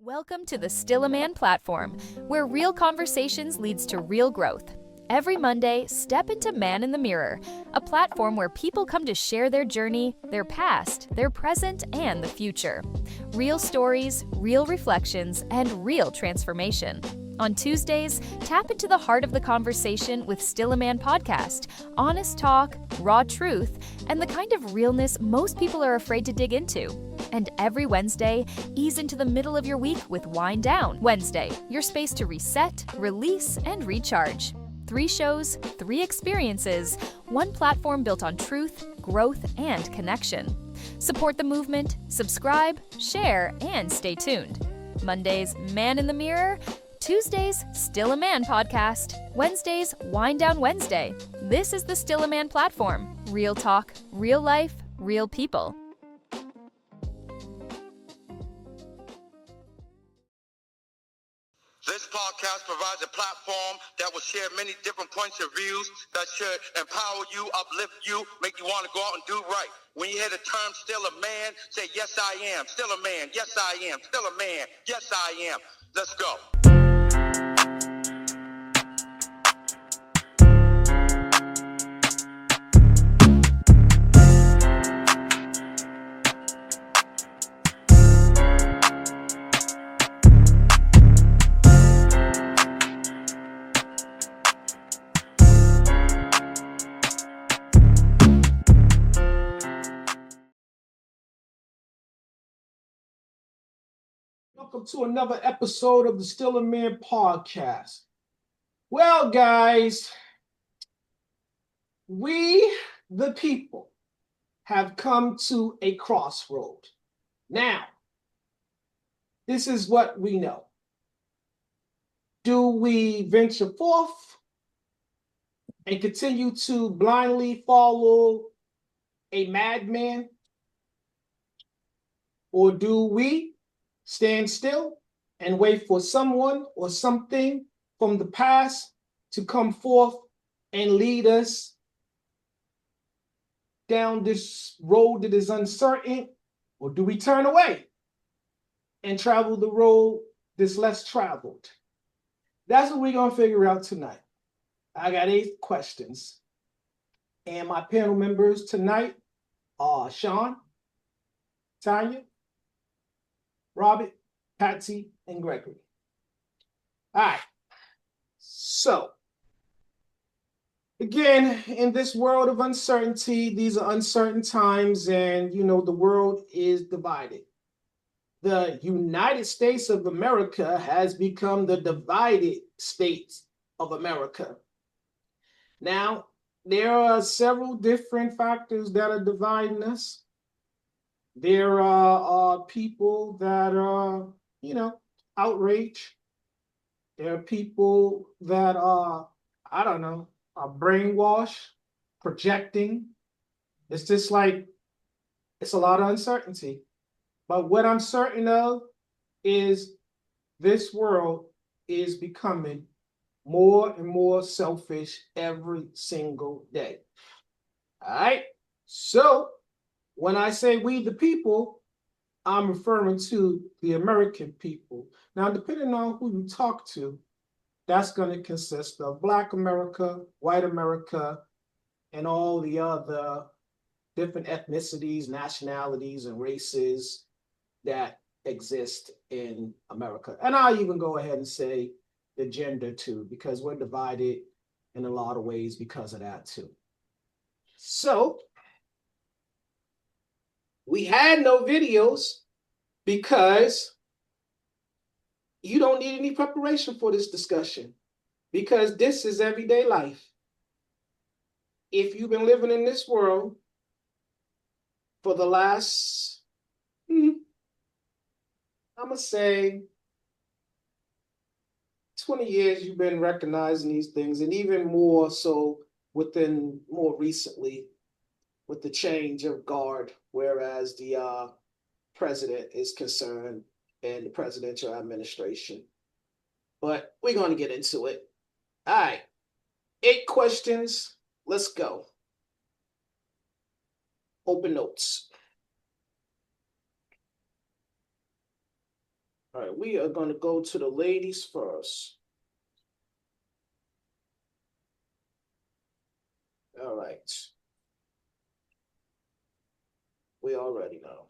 Welcome to the Still a Man platform, where real conversations leads to real growth. Every Monday, step into Man in the Mirror, a platform where people come to share their journey, their past, their present, and the future. Real stories, real reflections, and real transformation. On Tuesdays, tap into the heart of the conversation with Still a Man podcast, honest talk, raw truth, and the kind of realness most people are afraid to dig into. And every Wednesday, ease into the middle of your week with Wind Down Wednesday, your space to reset, release, and recharge. 3 shows, 3 experiences, 1 platform built on truth, growth, and connection. Support the movement, subscribe, share, and stay tuned. Mondays, Man in the Mirror. Tuesdays, Still a Man podcast. Wednesdays, Wind Down Wednesday. This is the Still a Man platform. Real talk, real life, real people. This podcast provides a platform that will share many different points of views that should empower you, uplift you, make you want to go out and do right. When you hear the term still a man, say, yes, I am. Still a man. Yes, I am. Still a man. Yes, I am. Let's go. Welcome to another episode of the Still a Man podcast. Well, guys, we, the people, have come to a crossroad. Now, this is what we know. Do we venture forth and continue to blindly follow a madman? Or do we stand still and wait for someone or something from the past to come forth and lead us down this road that is uncertain? Or do we turn away and travel the road that's less traveled? That's what we're going to figure out tonight. I got 8 questions. And my panel members tonight are Sean, Tanya, Robert, Patsy, and Gregory. All right. So, again, in this world of uncertainty, these are uncertain times, and, the world is divided. The United States of America has become the divided states of America. Now, there are several different factors that are dividing us. There are people that are, outraged. There are people that are brainwashed, projecting. It's just like, it's a lot of uncertainty. But what I'm certain of is this world is becoming more and more selfish every single day. All right? So, when I say we the people, I'm referring to the American people. Now, depending on who you talk to, that's going to consist of Black America, White America, and all the other different ethnicities, nationalities, and races that exist in America. And I'll even go ahead and say the gender too, because we're divided in a lot of ways because of that too. So, we had no videos because you don't need any preparation for this discussion, because this is everyday life. If you've been living in this world for the last, I'm going to say 20 years, you've been recognizing these things, and even more so more recently with the change of guard, whereas the president is concerned and the presidential administration. But we're going to get into it. All right. 8 questions. Let's go. Open notes. All right, we are going to go to the ladies first. All right. We already know.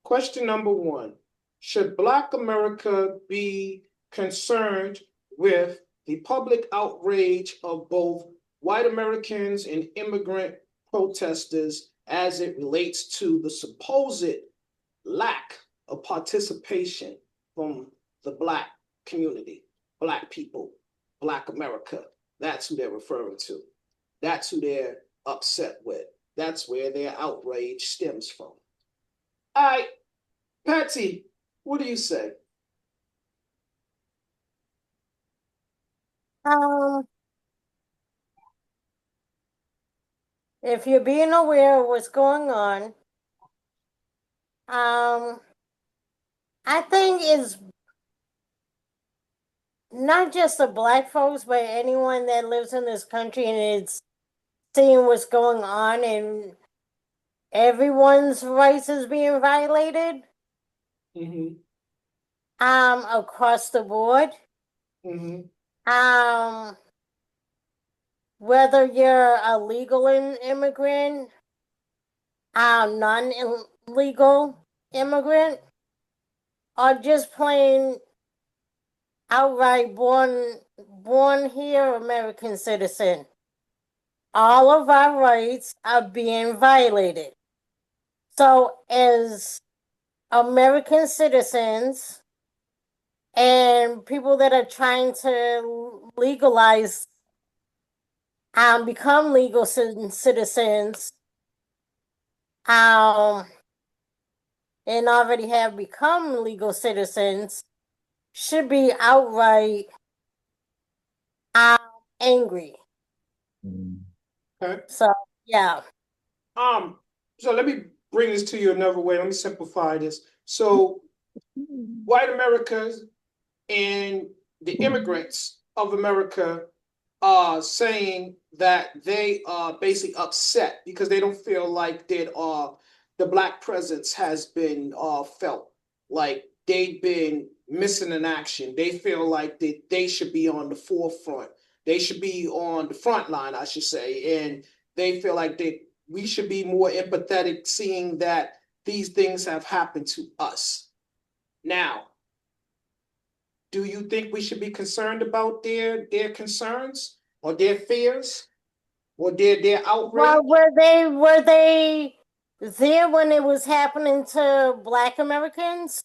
Question number one. Should Black America be concerned with the public outrage of both white Americans and immigrant protesters as it relates to the supposed lack of participation from the Black community, Black people, Black America? That's who they're referring to. That's who they're upset with. That's where their outrage stems from. All right, Patsy, what do you say? Um, if you're being aware of what's going on, I think it's not just the black folks, but anyone that lives in this country and is seeing what's going on and everyone's rights is being violated. Mm-hmm. Across the board. Mm-hmm. Whether you're a legal immigrant, non-illegal immigrant, or just plain outright born here American citizen. All of our rights are being violated. So as American citizens and people that are trying to legalize become legal citizens and already have become legal citizens should be outright angry. Okay. So yeah. So let me bring this to you another way. Let me simplify this. So white Americans and the immigrants of America are saying that they are basically upset because they don't feel like that the Black presence has been felt, like they've been missing in action. They feel like that they should be on the forefront. They should be on the front line, I should say, and they feel like that we should be more empathetic, seeing that these things have happened to us. Now, do you think we should be concerned about their concerns or their fears or their outrage? Well, were they there when it was happening to Black Americans?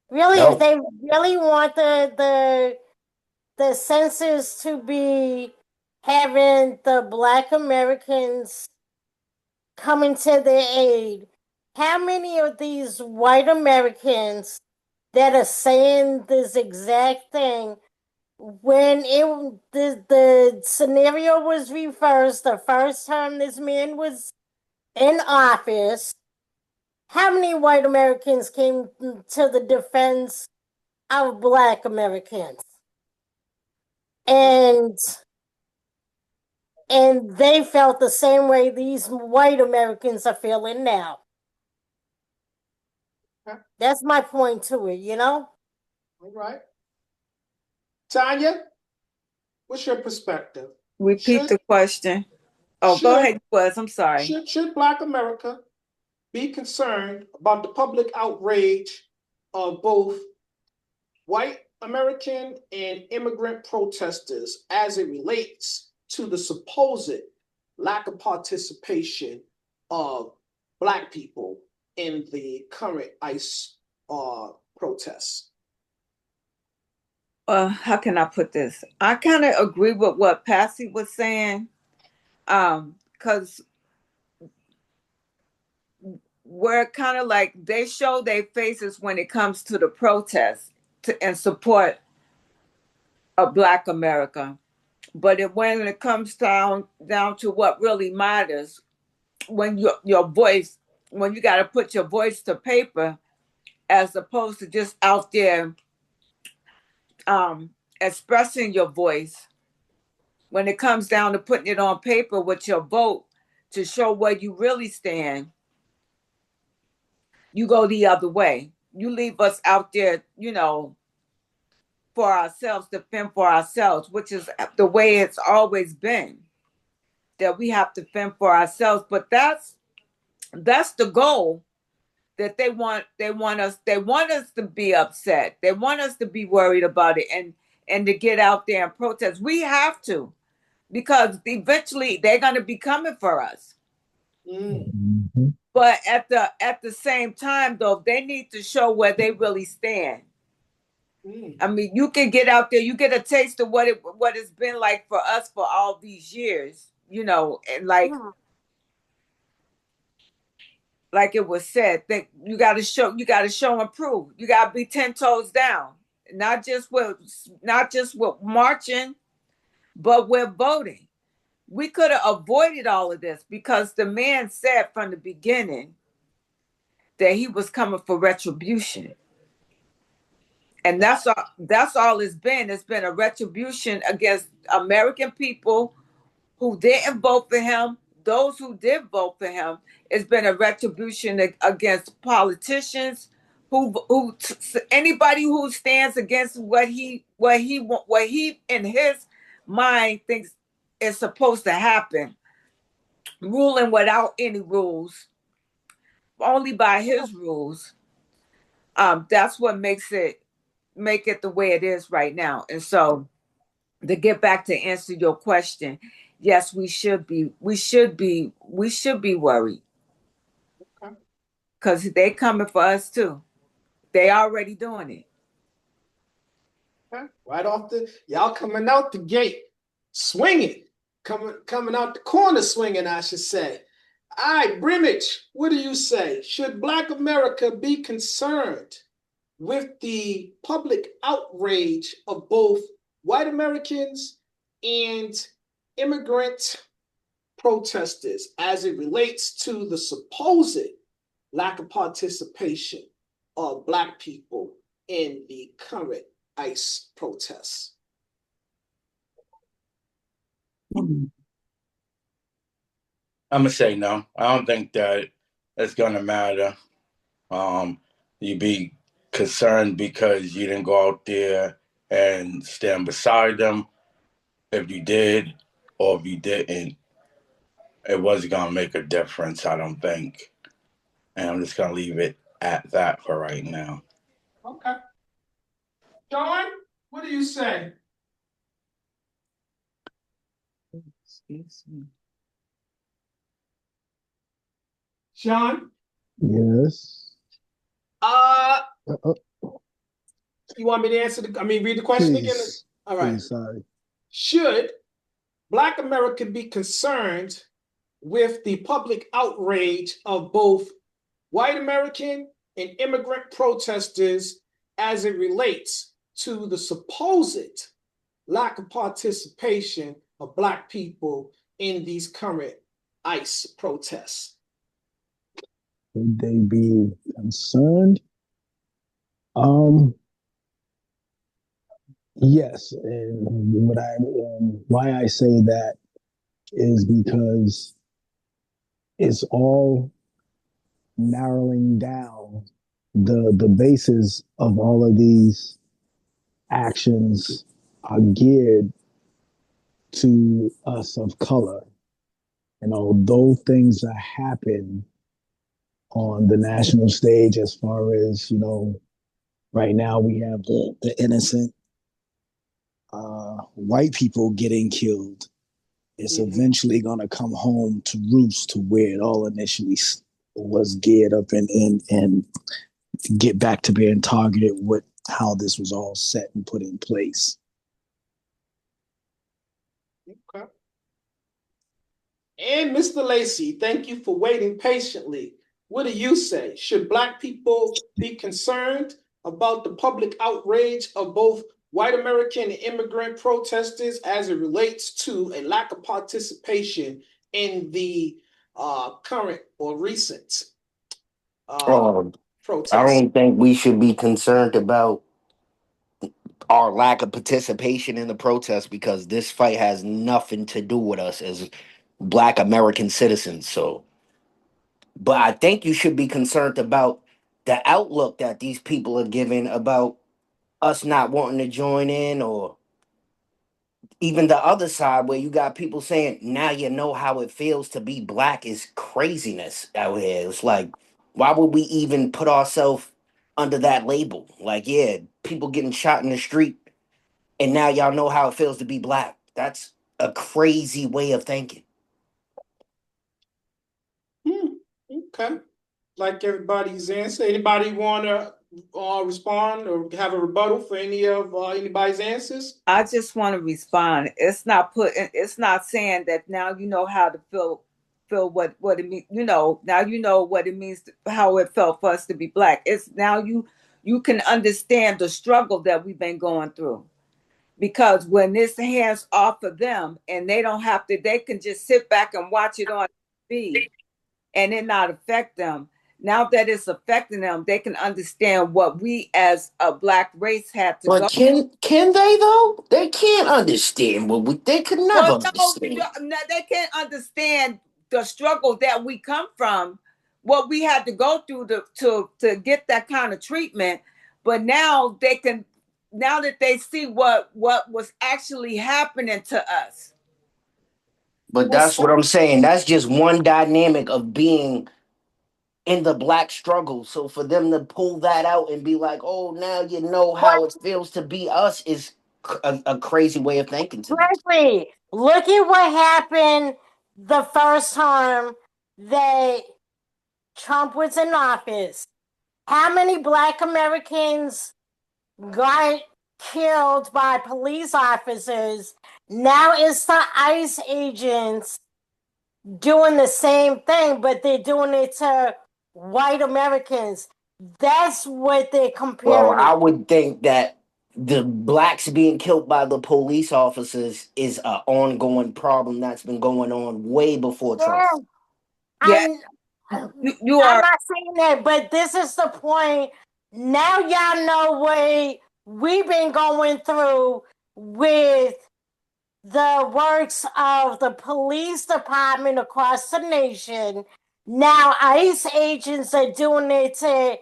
Really, if they really want the census to be having the Black Americans coming to their aid, how many of these white Americans that are saying this exact thing when the scenario was reversed the first time this man was in office, how many white Americans came to the defense of Black Americans? And they felt the same way these white Americans are feeling now. That's my point to it, you know? All right. Tanya, what's your perspective? Repeat the question. Oh, go ahead, Wes. I'm sorry. Should Black America be concerned about the public outrage of both white American and immigrant protesters as it relates to the supposed lack of participation of Black people in the current ICE protests? How can I put this? I kind of agree with what Patsy was saying, because we're kind of like they show their faces when it comes to the protests and support of Black America, but when it comes down to what really matters, when your voice, when you got to put your voice to paper, as opposed to just out there expressing your voice, when it comes down to putting it on paper with your vote to show where you really stand, you go the other way. You leave us out there, for ourselves, to fend for ourselves, which is the way it's always been. That we have to fend for ourselves. But that's the goal that they want us to be upset. They want us to be worried about it and to get out there and protest. We have to, because eventually they're going to be coming for us. Mm. But at the same time, though, they need to show where they really stand. I mean, you can get out there, you get a taste of what it's been like for us for all these years, and like it was said, that you got to show and prove. You got to be 10 toes down, not just with marching, but with voting. We could have avoided all of this because the man said from the beginning that he was coming for retribution. And that's all it's been. It's been a retribution against American people who didn't vote for him. Those who did vote for him, it's been a retribution against politicians, anybody who stands against what he in his mind thinks is supposed to happen, ruling without any rules, only by his rules. That's what make it the way it is right now. And so, to get back to answer your question, yes, we should be worried, because they coming for us too. They already doing it. Okay. Right off y'all coming out the gate, swinging, coming out the corner swinging, I should say. All right, Brimage, what do you say? Should Black America be concerned with the public outrage of both white Americans and immigrant protesters as it relates to the supposed lack of participation of Black people in the current ICE protests? I'm gonna say no. I don't think that it's gonna matter. You be concerned because you didn't go out there and stand beside them. If you did, or if you didn't, it wasn't gonna make a difference. I don't think, and I'm just gonna leave it at that for right now. Okay. John, what do you say? Sean? Yes. You want me to read the question Please. again? All right. Please, sorry. Should Black America be concerned with the public outrage of both white American and immigrant protesters as it relates to the supposed lack of participation of Black people in these current ICE protests? Would they be concerned? Yes, and why I say that is because it's all narrowing down the basis of all of these actions are geared to us of color. And although things that happen on the national stage, as far as, right now we have the innocent white people getting killed, it's eventually going to come home to roost to where it all initially was geared up and get back to being targeted with how this was all set and put in place. Okay. And Mr. Lacey, thank you for waiting patiently. What do you say? Should Black people be concerned about the public outrage of both white American and immigrant protesters as it relates to a lack of participation in the current or recent protests? I don't think we should be concerned about our lack of participation in the protest, because this fight has nothing to do with us as Black American citizens. So, but I think you should be concerned about the outlook that these people are giving about us not wanting to join in, or even the other side where you got people saying, now you know how it feels to be black, is craziness out here. It's like, why would we even put ourselves under that label? Like, yeah, people getting shot in the street, and now y'all know how it feels to be black. That's a crazy way of thinking. Okay. Like everybody's answer. Anybody want to respond or have a rebuttal for any of anybody's answers? I just want to respond. It's not putting. It's not saying that now you know how to feel what it means. You know now you know what it means. How it felt for us to be black. It's now you can understand the struggle that we've been going through. Because when this hands off of them and they don't have to, they can just sit back and watch it on TV and it not affect them. Now that it's affecting them, they can understand what we as a black race had to But go. can they though? They can't understand what they could never Well, no, understand. no, they can't understand the struggle that we come from, what we had to go through to get that kind of treatment. But now they can, now that they see what was actually happening to us. But that's what I'm saying. That's just one dynamic of being in the black struggle. So for them to pull that out and be like, "Oh, now you know What, how it feels to be us," is a crazy way of thinking to me. Gregory, look at what happened the first time that Trump was in office. How many black Americans got killed by police officers? Now it's the ICE agents doing the same thing, but they're doing it to white Americans. That's what they're Well, comparing it. I would think that the blacks being killed by the police officers is an ongoing problem that's been going on way before Trump. Yeah, Yeah, I'm, you I'm are not saying that, but this is the point. Now y'all know what we've been going through with the works of the police department across the nation. Now ICE agents are doing it to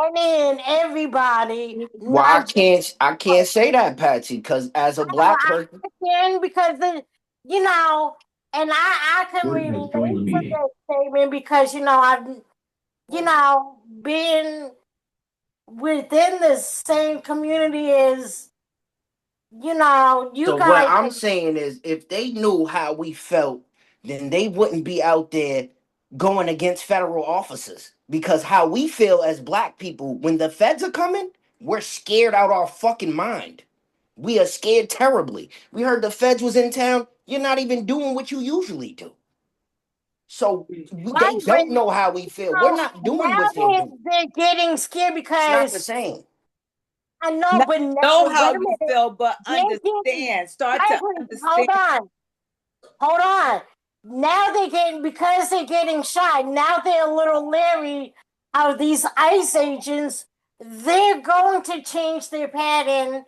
any and everybody, Well, not just I can't say that, Patsy, because as a black I person, understand because you know, and I can relate to that statement because I've been within the same community as you so what guys. I'm saying is, if they knew how we felt, then they wouldn't be out there going against federal officers. Because how we feel as black people, when the feds are coming, we're scared out our fucking mind. We are scared terribly. We heard the feds was in town. You're not even doing what you usually do. So Right, they but don't know how we feel. We're not doing now what they're doing. they're getting scared It's not the because same. I know, not but now, know wait how a you minute, feel, but they're getting. understand. Start to Gregory, understand. hold on. Now they're getting because they're getting shot. Now they're a little leery of these ICE agents. They're going to change their pattern,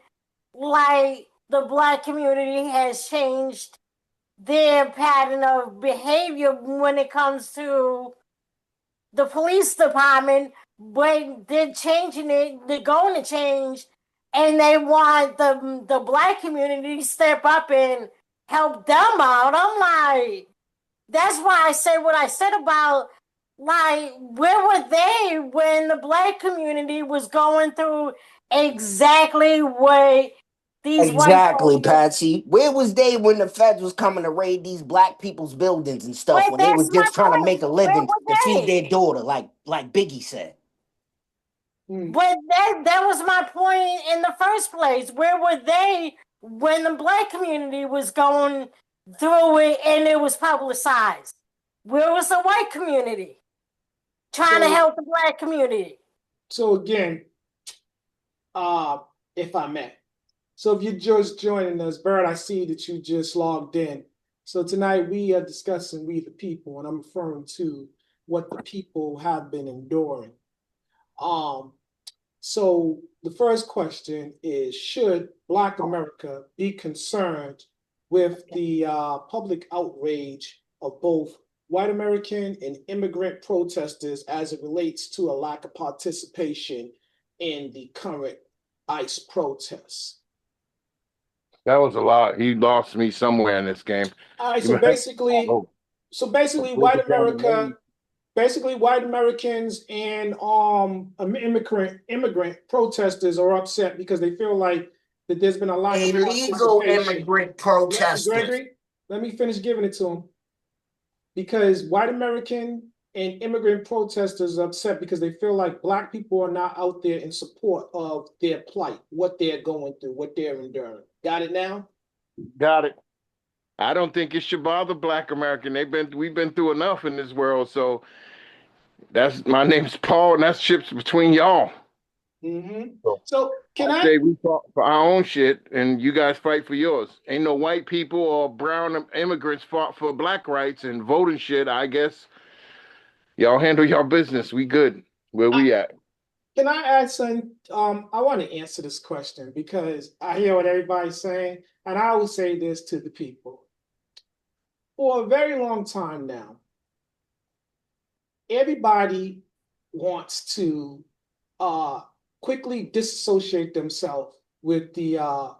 like the black community has changed their pattern of behavior when it comes to the police department, but they're changing it. They're going to change, and they want the black community to step up and help them out. I'm like, that's why I say what I said about like where were they when the black community was going through exactly what these white Exactly, folks. Patsy. Where was they when the feds was coming to raid these black people's buildings and stuff But when they that's was my just trying to point. make a Where living to were feed they? their daughter, like Biggie said. But that was my point in the first place. Where were they when the black community was going through it and it was publicized? Where was the white community trying to So, help the black community? so again, if I may. So if you're just joining us, Bird, I see that you just logged in. So tonight we are discussing We the People, and I'm referring to what the people have been enduring. Um, so the first question is, should Black America be concerned with the public outrage of both white American and immigrant protesters as it relates to a lack of participation in the current ICE protests? That was a lot. He lost me somewhere in this game. All right, You might oh, so basically, break it down to me. basically white Americans and immigrant protesters are upset because they feel like that there's been a lack of Illegal participation. immigrant protesters. Gregory, let me finish giving it to them. Because white American and immigrant protesters are upset because they feel like Black people are not out there in support of their plight, what they're going through, what they're enduring. Got it now? Got it. I don't think it should bother Black American. We've been through enough in this world. So that's my name's Paul, and that's ships between y'all. Mm-hmm. So So can I say we fought for our own shit, and you guys fight for yours. Ain't no white people or brown immigrants fought for Black rights and voting shit. I guess y'all handle y'all business. We good. Where we at? Can I add some? I want to answer this question because I hear what everybody's saying, and I always say this to the people. For a very long time now, everybody wants to quickly disassociate themselves with the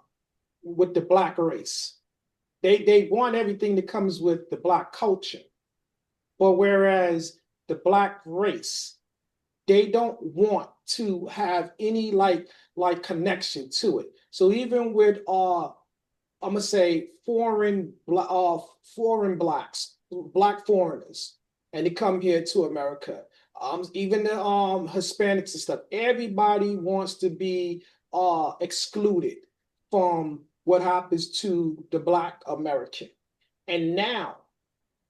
Black race. They want everything that comes with the Black culture, but whereas the Black race, they don't want to have any like connection to it. So even with I'm gonna say foreign blacks, Black foreigners, and they come here to America. Even the Hispanics and stuff. Everybody wants to be excluded from what happens to the Black American. And now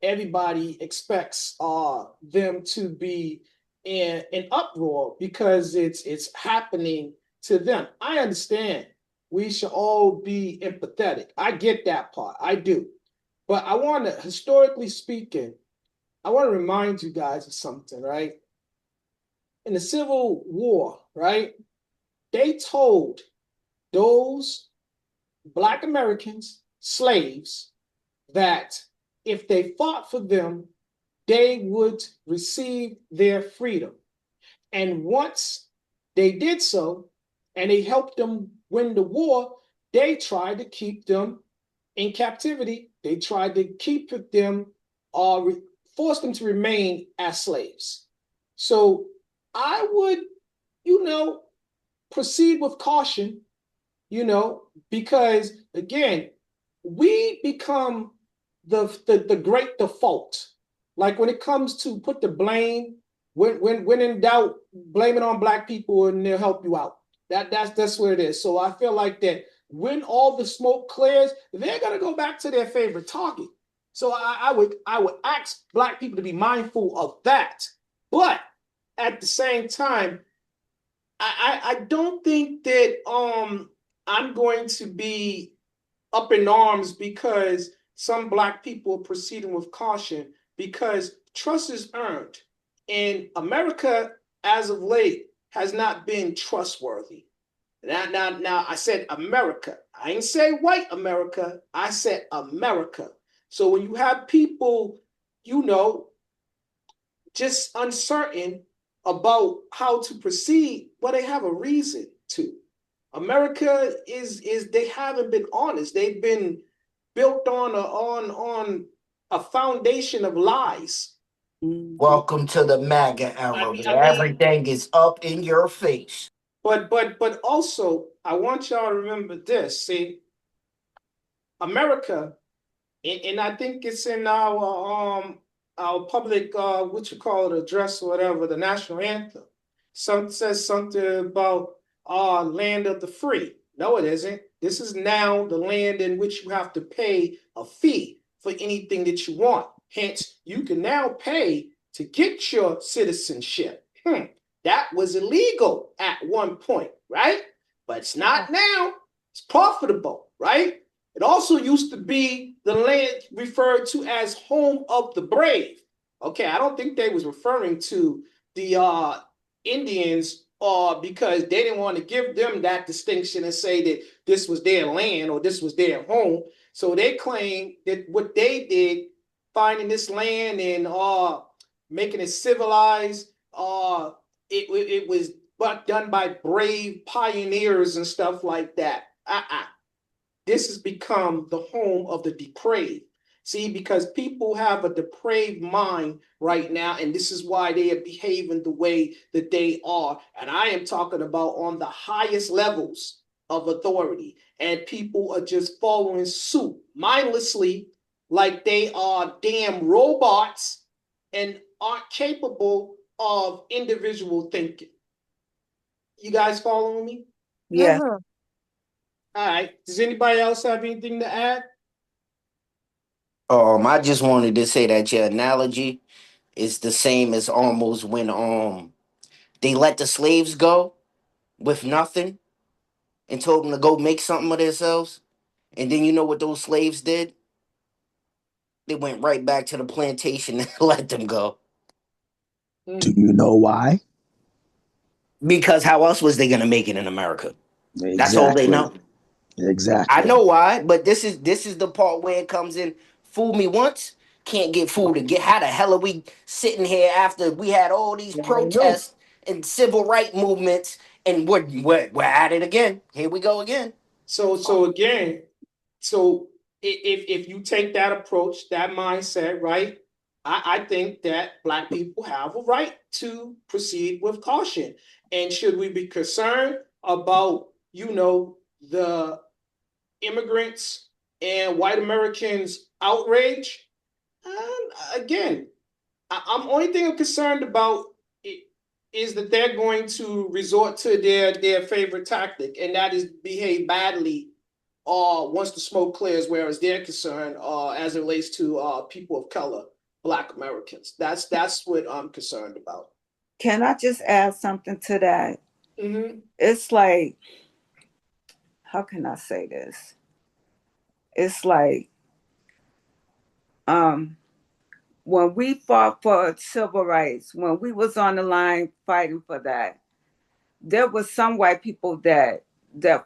everybody expects them to be in an uproar because it's happening to them. I understand we should all be empathetic. I get that part. I do. But I want to, historically speaking, I want to remind you guys of something, right? In the Civil War, right? They told those Black Americans, slaves, that if they fought for them, they would receive their freedom. And once they did so, and they helped them win the war, they tried to keep them in captivity. They tried to keep them, force them to remain as slaves. So I would, proceed with caution, because again, we become the great default. Like when it comes to put the blame, when in doubt, blame it on Black people and they'll help you out. That's what it is. So I feel like that when all the smoke clears, they're gonna go back to their favorite target. So I would ask Black people to be mindful of that. But at the same time, I don't think that I'm going to be up in arms because some Black people are proceeding with caution, because trust is earned. And America, as of late, has not been trustworthy. Now, I said America. I didn't say white America. I said America. So when you have people, just uncertain about how to proceed, well, they have a reason to. America is they haven't been honest. They've been built on a foundation of lies. Welcome to the MAGA era, where everything is up in your face. But also, I want y'all to remember this. See, America, and I think it's in our public what you call it, address or whatever, the national anthem. Some says something about land of the free. No, it isn't. This is now the land in which you have to pay a fee for anything that you want. Hence, you can now pay to get your citizenship. That was illegal at one point, right? But it's not now. It's profitable, right? It also used to be the land referred to as home of the brave. Okay, I don't think they was referring to the Indians because they didn't want to give them that distinction and say that this was their land or this was their home. So they claim that what they did finding this land and making it civilized. It was done by brave pioneers and stuff like that. This has become the home of the depraved. See, because people have a depraved mind right now, and this is why they are behaving the way that they are. And I am talking about on the highest levels of authority, and people are just following suit mindlessly, like they are damn robots and aren't capable of individual thinking. You guys following me? Yeah. Mhm. All right. Does anybody else have anything to add? I just wanted to say that your analogy is the same as almost when they let the slaves go with nothing and told them to go make something of themselves. And then you know what those slaves did? They went right back to the plantation and let them go. Do you know why? Because how else was they gonna make it in America? That's all they Exactly. know. I Exactly. know why, but this is the part where it comes in. Fool me once, can't get fooled again. How the hell are we sitting here after we had all these I know. protests and civil rights movements, and we're at it again? Here we go again. So again, so if you take that approach, that mindset, right? I think that black people have a right to proceed with caution. And should we be concerned about, the immigrants and white Americans outrage? Again, I'm only thing I'm concerned about is that they're going to resort to their favorite tactic, and that is behave badly once the smoke clears, whereas they're concerned as it relates to people of color, Black Americans. That's what I'm concerned about. Can I just add something to that? Mm-hmm. It's like, how can I say this? It's like, um, when we fought for civil rights, when we was on the line fighting for that, there was some white people that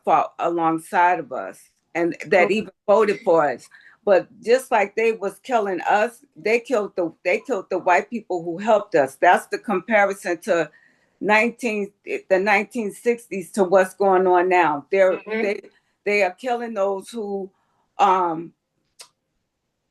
fought alongside of us and that even voted for us. But just like they was killing us, they killed the white people who helped us. That's the comparison to 1960s to what's going on now. Mm-hmm. They are killing those um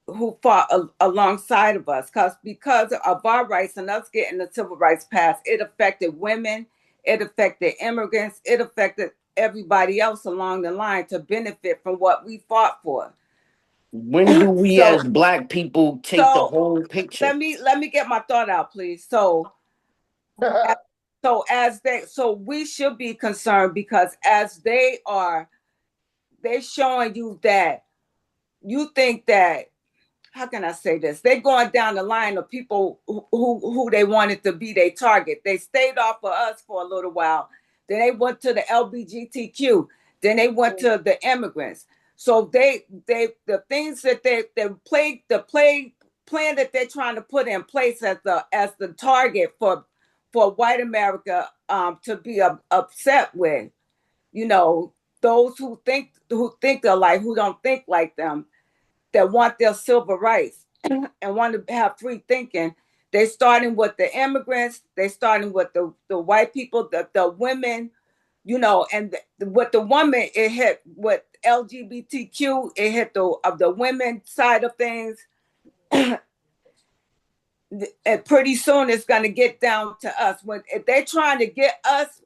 who fought alongside of us because of our rights and us getting the civil rights passed. It affected women, it affected immigrants, it affected everybody else along the line to benefit from what we fought for. When do we so as black people take the so whole picture? let me get my thought out, please. So we should be concerned because as they showing you that you think that, how can I say this? They're going down the line of people who they wanted to be their target. They stayed off of us for a little while. Then they went to the LGBTQ. Then they went to the immigrants. So they the things that they plan that they're trying to put in place as the target for white America to be upset with. You know, those who think alike, who don't think like them, that want their civil rights and want to have free thinking. They starting with the immigrants. They starting with the white people, the women, and with the woman, it hit with LGBTQ. It hit the women side of things, and pretty soon it's going to get down to us. When if they're trying to get us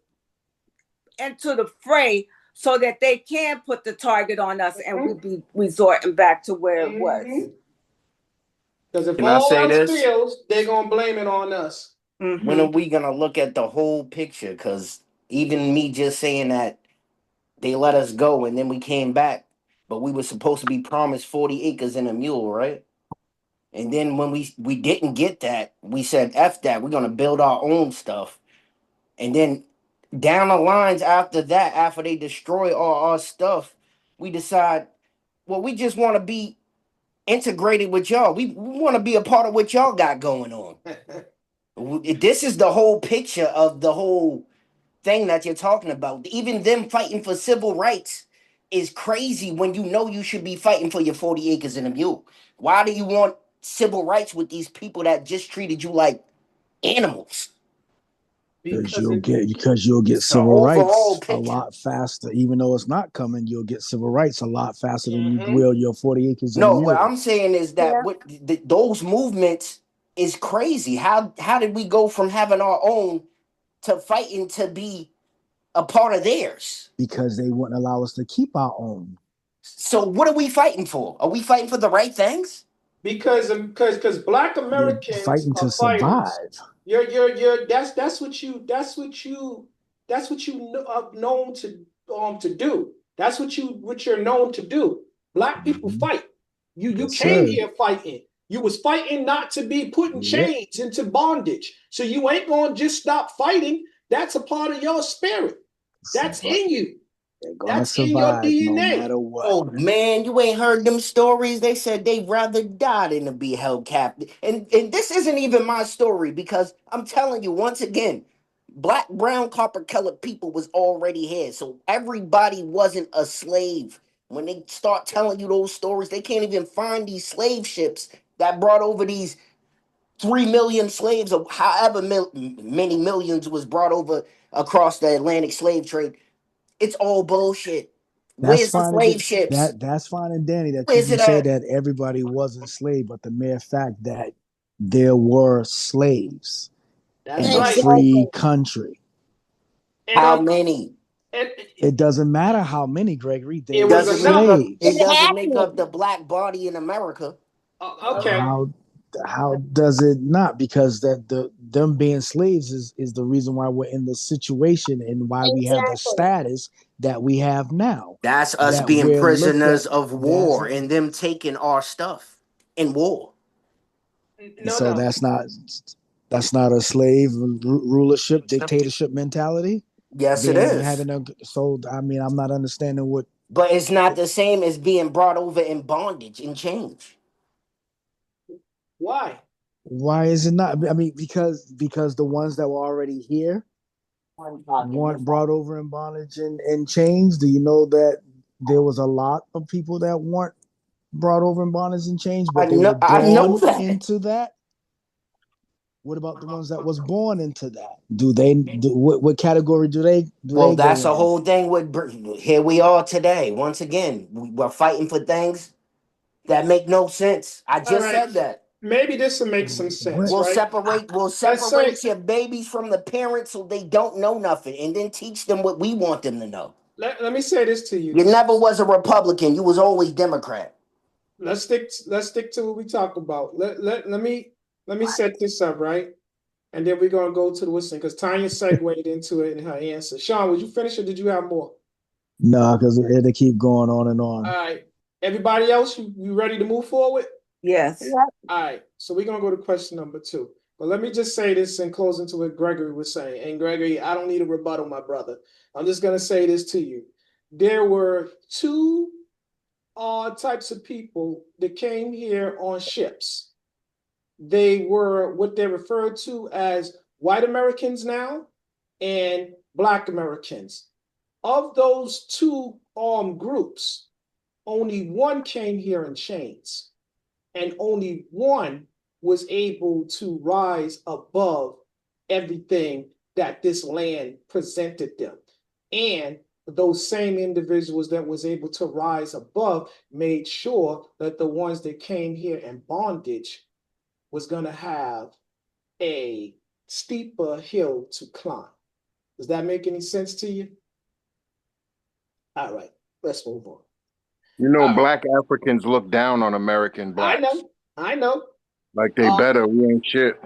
into the fray so that they can put the target on us, and we be resorting back to where it was. Mm-hmm. Because if Can I all say else this? fails, they're gonna blame it on us. When are Mm-hmm. we gonna look at the whole picture? Because even me just saying that they let us go and then we came back, but we were supposed to be promised 40 acres and a mule, right? And then when we didn't get that, we said F that, we're gonna build our own stuff. And then down the lines after that, after they destroy all our stuff, we decide, well, we just want to be integrated with y'all. We want to be a part of what y'all got going on. This is the whole picture of the whole thing that you're talking about. Even them fighting for civil rights is crazy when you know you should be fighting for your 40 acres and a mule. Why do you want civil rights with these people that just treated you like animals? Because You'll get It's the civil overall rights a picture. lot faster, even though it's not coming. You'll get civil rights a lot faster than you Mhm. will your 40 acres and a No, what mule. I'm saying is that Yeah. what those movements is crazy. How did we go from having our own to fighting to be a part of theirs? Because they wouldn't allow us to keep our own. So what are we fighting for? Are we fighting for the right things? Because Black You're Americans fighting are to fighters. survive. You're that's what you are known to do. That's what you're known to do. Black people Mhm. fight. You Yes, came sir. here fighting. You was fighting not to be put in Yep. chains into bondage. So you ain't gonna just stop fighting. That's a part of your spirit. That's in you. They're gonna That's in your survive no DNA. matter what. Oh man, you ain't heard them stories. They said they'd rather die than to be held captive. And this isn't even my story because I'm telling you once again, black, brown, copper colored people was already here. So everybody wasn't a slave. When they start telling you those stories, they can't even find these slave ships that brought over these 3 million slaves or however many millions was brought over across the Atlantic slave trade. It's all bullshit. That's Where's the fine. slave ships? That's fine and Danny that you Where's can it say at? that everybody was enslaved, but the mere fact that there were slaves That's in a right. free Exactly. country. And How many? and It doesn't matter how many, Gregory. They it were was Doesn't make enough. up. It It slaves. doesn't make up happened. the black body in America. Okay. How does it not? Because that them being slaves is the reason why we're in the situation and why we have the Exactly. status that we have now. That's us That being we're looked at. prisoners of That's war and them taking our stuff in war. No, so no. that's not a slave rulership dictatorship mentality. Yes, it Being is. having a so I mean I'm not understanding what. But it's not the same as being brought over in bondage and change. Why? Why is it not? I mean, because the ones that were already here weren't brought over in bondage and chains. Do you know that there was a lot of people that weren't brought over in bondage and chains, but they were I know born that. into that? What about the ones that was born into that? Do they do what category do Well, they that's go a in? whole thing with here we are today. Once again, we're fighting for things that make no sense. I All just right. said that. Maybe this will make some sense, What We'll right? separate we'll Let's say separate your babies from the parents so they don't know nothing and then teach them what we want them to know. let me say this to you. You never was a Republican, you was always Democrat. Let's stick to what we talk about. Let me set this up, right? And then we're gonna go to the listening because Tanya segued into it in her answer. Sean, would you finish or did you have more? No, because they keep going on and All on. right. Everybody else, you ready to move forward? Yes. Yep. All right. So we're gonna go to question number 2. But let me just say this in closing to what Gregory was saying. And Gregory, I don't need a rebuttal, my brother. I'm just gonna say this to you. There were two types of people that came here on ships. They were what they referred to as white Americans now and black Americans. Of those two groups, only one came here in chains, and only one was able to rise above everything that this land presented them. And those same individuals that was able to rise above made sure that the ones that came here in bondage was going to have a steeper hill to climb. Does that make any sense to you? All right, let's move on. You know, All right, black Africans look down on American I blacks. know, I know. Like they Uh, better. We ain't shit.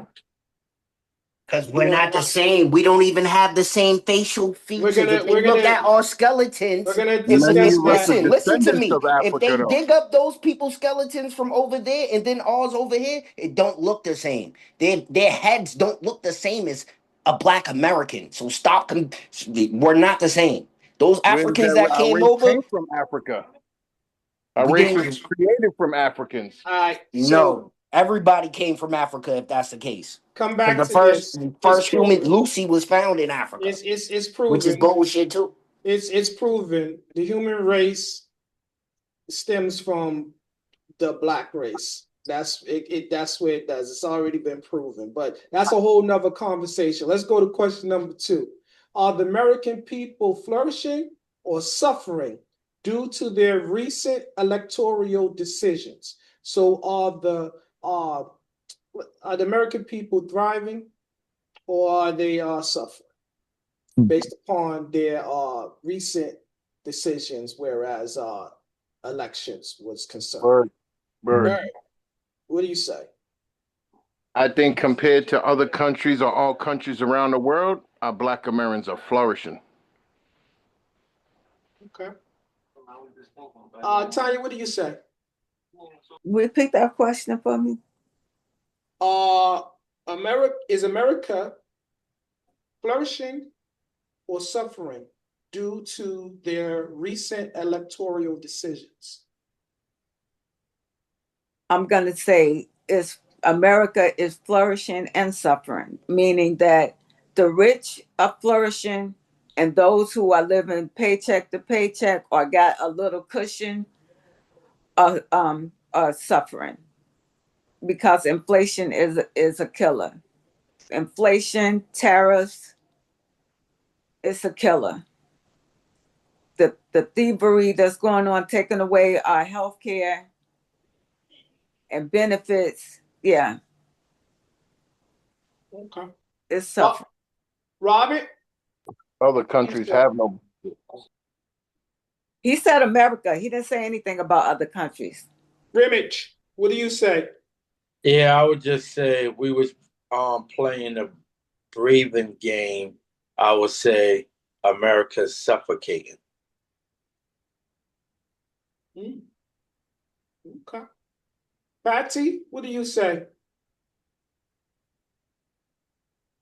Because we're not the same. We don't even have the same facial we're features. gonna If they we're look gonna at our we're skeletons, gonna Many discuss of us that. are listen to descendants me. of If Africa, they though. dig up those people's skeletons from over there and then ours over here, it don't look the same. Their heads don't look the same as a black American. So stop. We're not the same. Those Where is Africans that? that Our came race over, came from Africa. Our we race was didn't. created from Africans. All right, so No, everybody came from Africa. If that's the case, come because back the to first this. It's first human proven. Lucy was found in Africa, It's which is proven. bullshit too. It's proven. The human race stems from the black race. That's where it does. It's already been proven, but that's a whole nother conversation. Let's go to question number 2. Are the American people flourishing or suffering due to their recent electoral decisions? So are the American people thriving or are they suffering based upon their recent decisions, whereas elections was concerned? Bird. Bird, what do you say? I think compared to other countries or all countries around the world, our Black Americans are flourishing. Okay. Tanya, what do you say? Repeat that question for me. America flourishing or suffering due to their recent electoral decisions? I'm going to say America is flourishing and suffering, meaning that the rich are flourishing and those who are living paycheck to paycheck or got a little cushion are suffering because inflation is a killer. Inflation, tariffs, it's a killer. The thievery that's going on, taking away our health care and benefits, yeah, Okay. it's suffering. Robert? Other countries have no. He said America. He didn't say anything about other countries. Brimage, what do you say? Yeah, I would just say we was playing a breathing game. I would say America's suffocating. Okay. Patty, what do you say?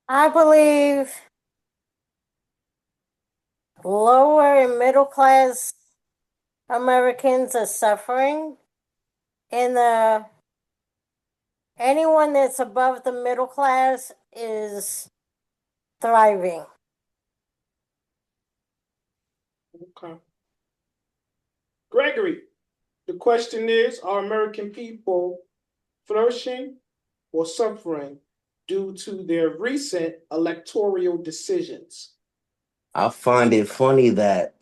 I believe lower and middle class Americans are suffering, and anyone that's above the middle class is thriving. Okay. Gregory, the question is, are American people flourishing or suffering due to their recent electoral decisions? I find it funny that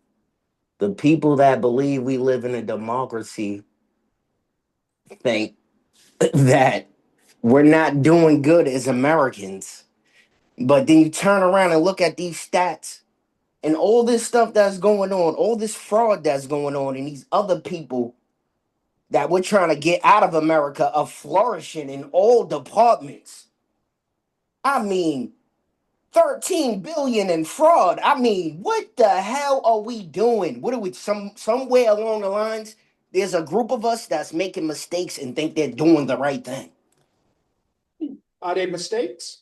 the people that believe we live in a democracy think that we're not doing good as Americans. But then you turn around and look at these stats and all this stuff that's going on, all this fraud that's going on, and these other people that we're trying to get out of America are flourishing in all departments. I mean, 13 billion in fraud. I mean, what the hell are we doing? What are we somewhere along the lines? There's a group of us that's making mistakes and think they're doing the right thing. Are they mistakes?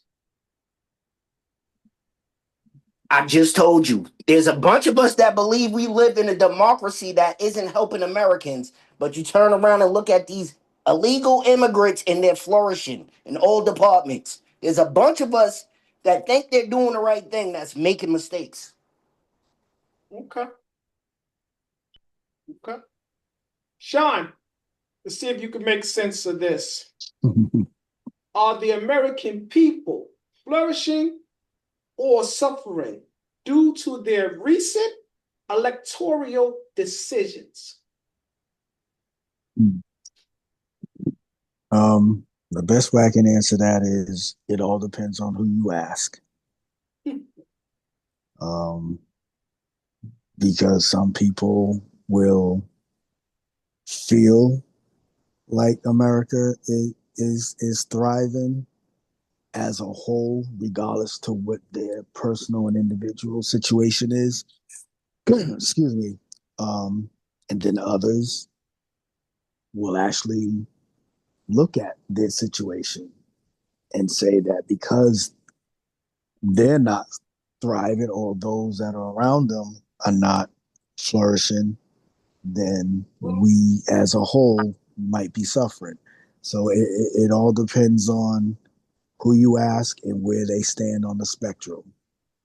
I just told you, there's a bunch of us that believe we live in a democracy that isn't helping Americans, but you turn around and look at these illegal immigrants and they're flourishing in all departments. There's a bunch of us that think they're doing the right thing that's making mistakes. Okay. Okay. Sean, let's see if you can make sense of this. Are the American people flourishing or suffering due to their recent electoral decisions? The best way I can answer that is it all depends on who you ask. Because some people will feel like America is thriving as a whole, regardless to what their personal and individual situation is. Excuse me. And then others will actually look at their situation and say that because they're not thriving or those that are around them are not flourishing, then we as a whole might be suffering. So it all depends on who you ask and where they stand on the spectrum.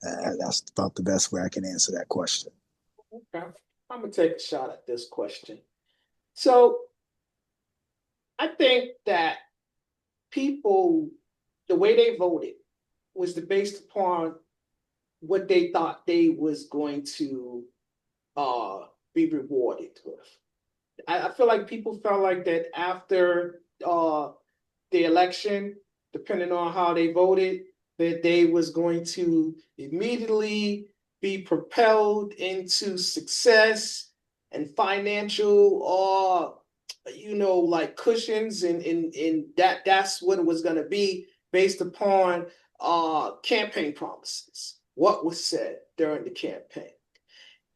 That's about the best way I can answer that question. Okay. I'm going to take a shot at this question. So, I think that people, the way they voted was based upon what they thought they was going to uh, be rewarded with. I feel like people felt like that after the election, depending on how they voted, that they was going to immediately be propelled into success and financial like cushions and that's what it was going to be based upon campaign promises, what was said during the campaign.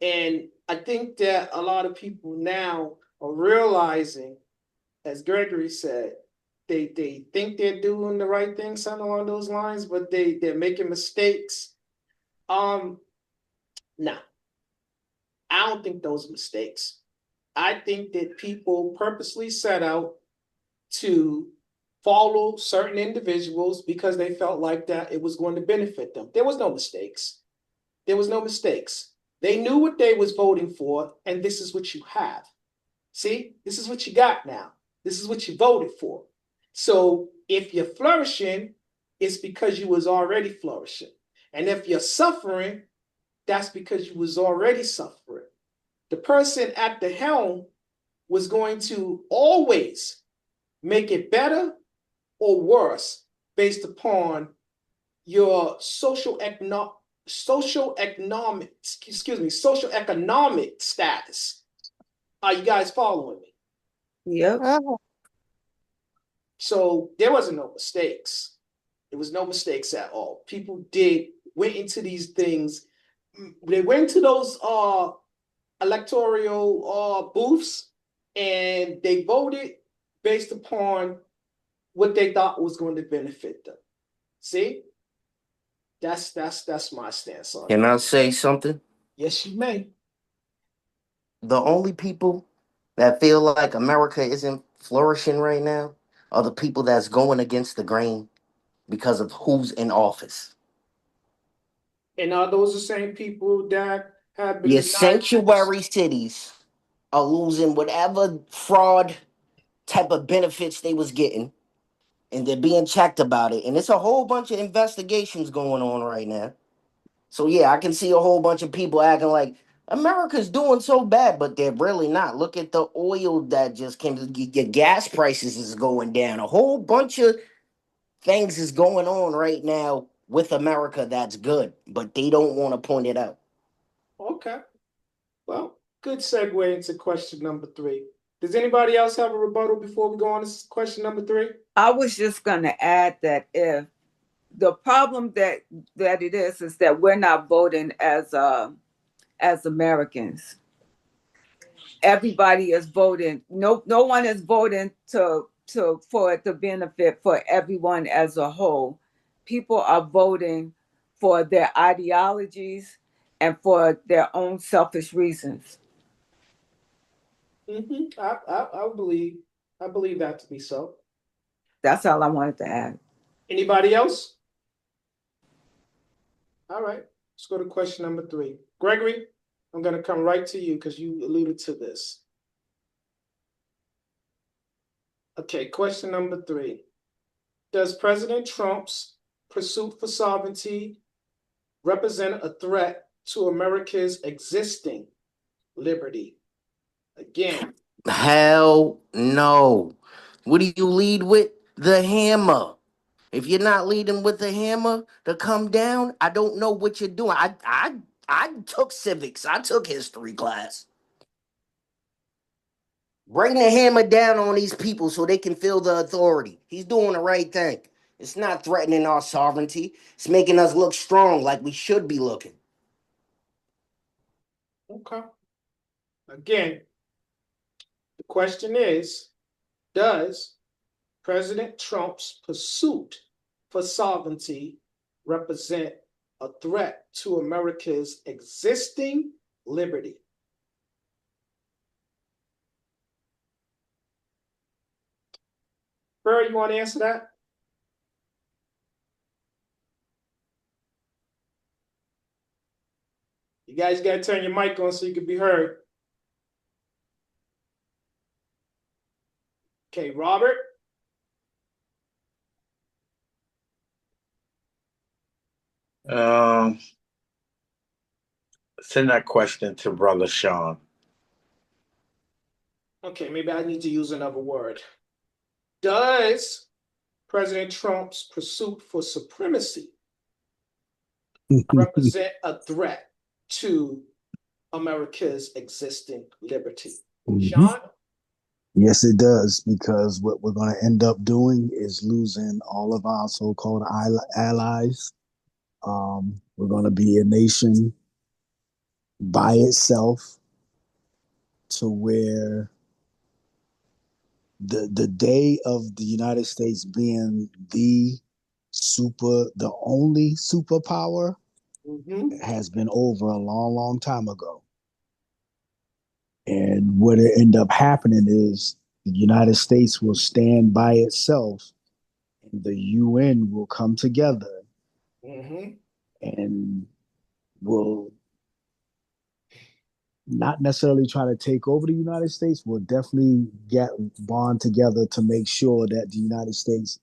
And I think that a lot of people now are realizing, as Gregory said, they think they're doing the right thing, something along those lines, but they're making mistakes. No, I don't think those are mistakes. I think that people purposely set out to follow certain individuals because they felt like that it was going to benefit them. There was no mistakes. There was no mistakes. They knew what they was voting for, and this is what you have. See, this is what you got now. This is what you voted for. So if you're flourishing, it's because you was already flourishing. And if you're suffering, that's because you was already suffering. The person at the helm was going to always make it better or worse based upon your social economic status. Are you guys following me? Yep. So there wasn't no mistakes. There was no mistakes at all. People went into these things. They went to those electoral booths and they voted based upon what they thought was going to benefit them. See? That's my stance on it. Can I say something? Yes, you may. The only people that feel like America isn't flourishing right now are the people that's going against the grain because of who's in office. And are those the same people that have been Your denied? sanctuary cities are losing whatever fraud type of benefits they was getting, and they're being checked about it. And it's a whole bunch of investigations going on right now. So yeah, I can see a whole bunch of people acting like America's doing so bad, but they're really not. Look at the oil that just came. Your gas prices is going down. A whole bunch of things is going on right now with America that's good, but they don't want to point it out. Okay. Well, good segue into question number 3. Does anybody else have a rebuttal before we go on to question number 3? I was just going to add that if the problem that it is that we're not voting as Americans. Everybody is voting. No one is voting to for it to benefit for everyone as a whole. People are voting for their ideologies and for their own selfish reasons. I believe that to be so. That's all I wanted to add. Anybody else? All right. Let's go to question number 3. Gregory, I'm going to come right to you because you alluded to this. Okay, question number 3. Does President Trump's pursuit for sovereignty represent a threat to America's existing liberty? Again, Hell no. What do you lead with? The hammer. If you're not leading with the hammer to come down, I don't know what you're doing. I took civics. I took history class. Bring the hammer down on these people so they can feel the authority. He's doing the right thing. It's not threatening our sovereignty. It's making us look strong like we should be looking. okay. Again, the question is, does President Trump's pursuit for sovereignty represent a threat to America's existing liberty? Burr, you want to answer that? You guys got to turn your mic on so you can be heard. Okay, Robert. Send that question to Brother Sean. Okay, maybe I need to use another word. Does President Trump's pursuit for supremacy represent a threat to America's existing liberty? Sean? Yes, it does, because what we're going to end up doing is losing all of our so-called allies. We're going to be a nation by itself, to where the day of the United States being the only superpower has been over a long, long time ago. And what it end up happening is the United States will stand by itself, and the UN will come together and will not necessarily try to take over the United States. Will definitely get bond together to make sure that the United States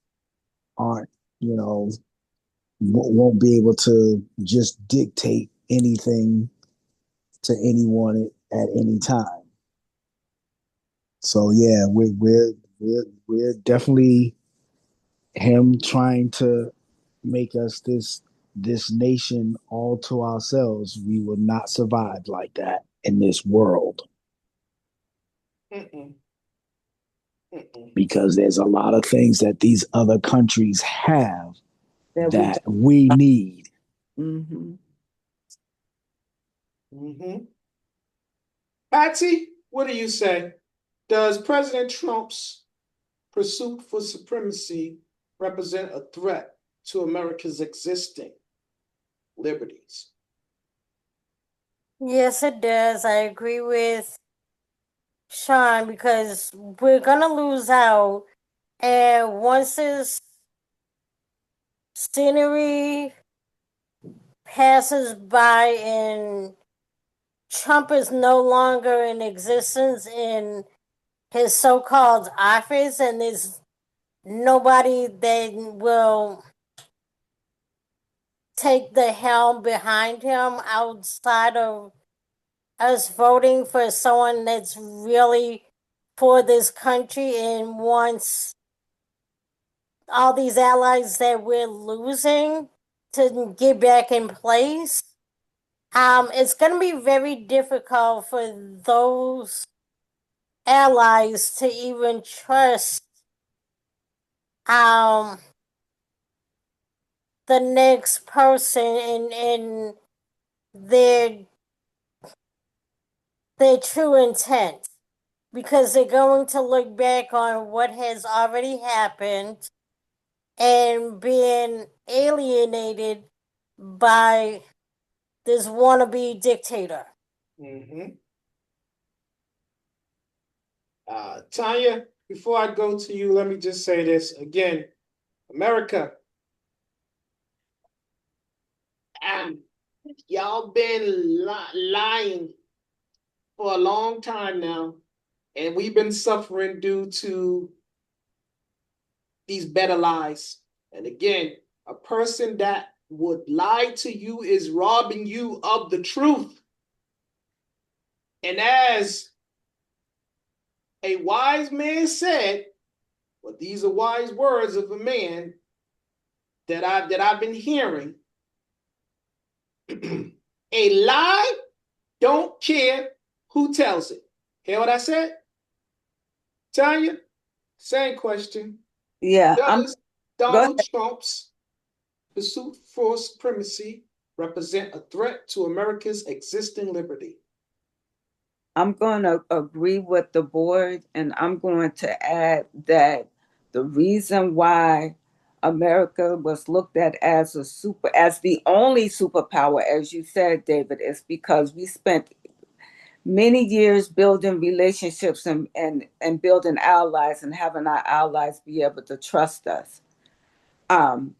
aren't, won't be able to just dictate anything to anyone at any time. So yeah, we're definitely him trying to make us this nation all to ourselves. We will not survive like that in this world. Because there's a lot of things that these other countries have that we need. Patsy, what do you say? Does President Trump's pursuit for supremacy represent a threat to America's existing liberties? Yes, it does. I agree with Sean, because we're gonna lose out, and once this scenery passes by and Trump is no longer in existence in his so-called office, and there's nobody that will take the helm behind him outside of us voting for someone that's really for this country and wants all these allies that we're losing to get back in place. It's going to be very difficult for those allies to even trust the next person in their true intent, because they're going to look back on what has already happened and being alienated by this wannabe dictator. Tanya, before I go to you, let me just say this again. America, y'all been lying for a long time now, and we've been suffering due to these better lies. And again, a person that would lie to you is robbing you of the truth. And as a wise man said, well, these are wise words of a man that I've been hearing. A lie don't care who tells it. Hear what I said? Tanya, same question. Yeah. Does Donald Trump's pursuit for supremacy represent a threat to America's existing liberty? I'm going to agree with the board, and I'm going to add that the reason why America was looked at as the only superpower, as you said, David, is because we spent many years building relationships and building allies, and having our allies be able to trust us. And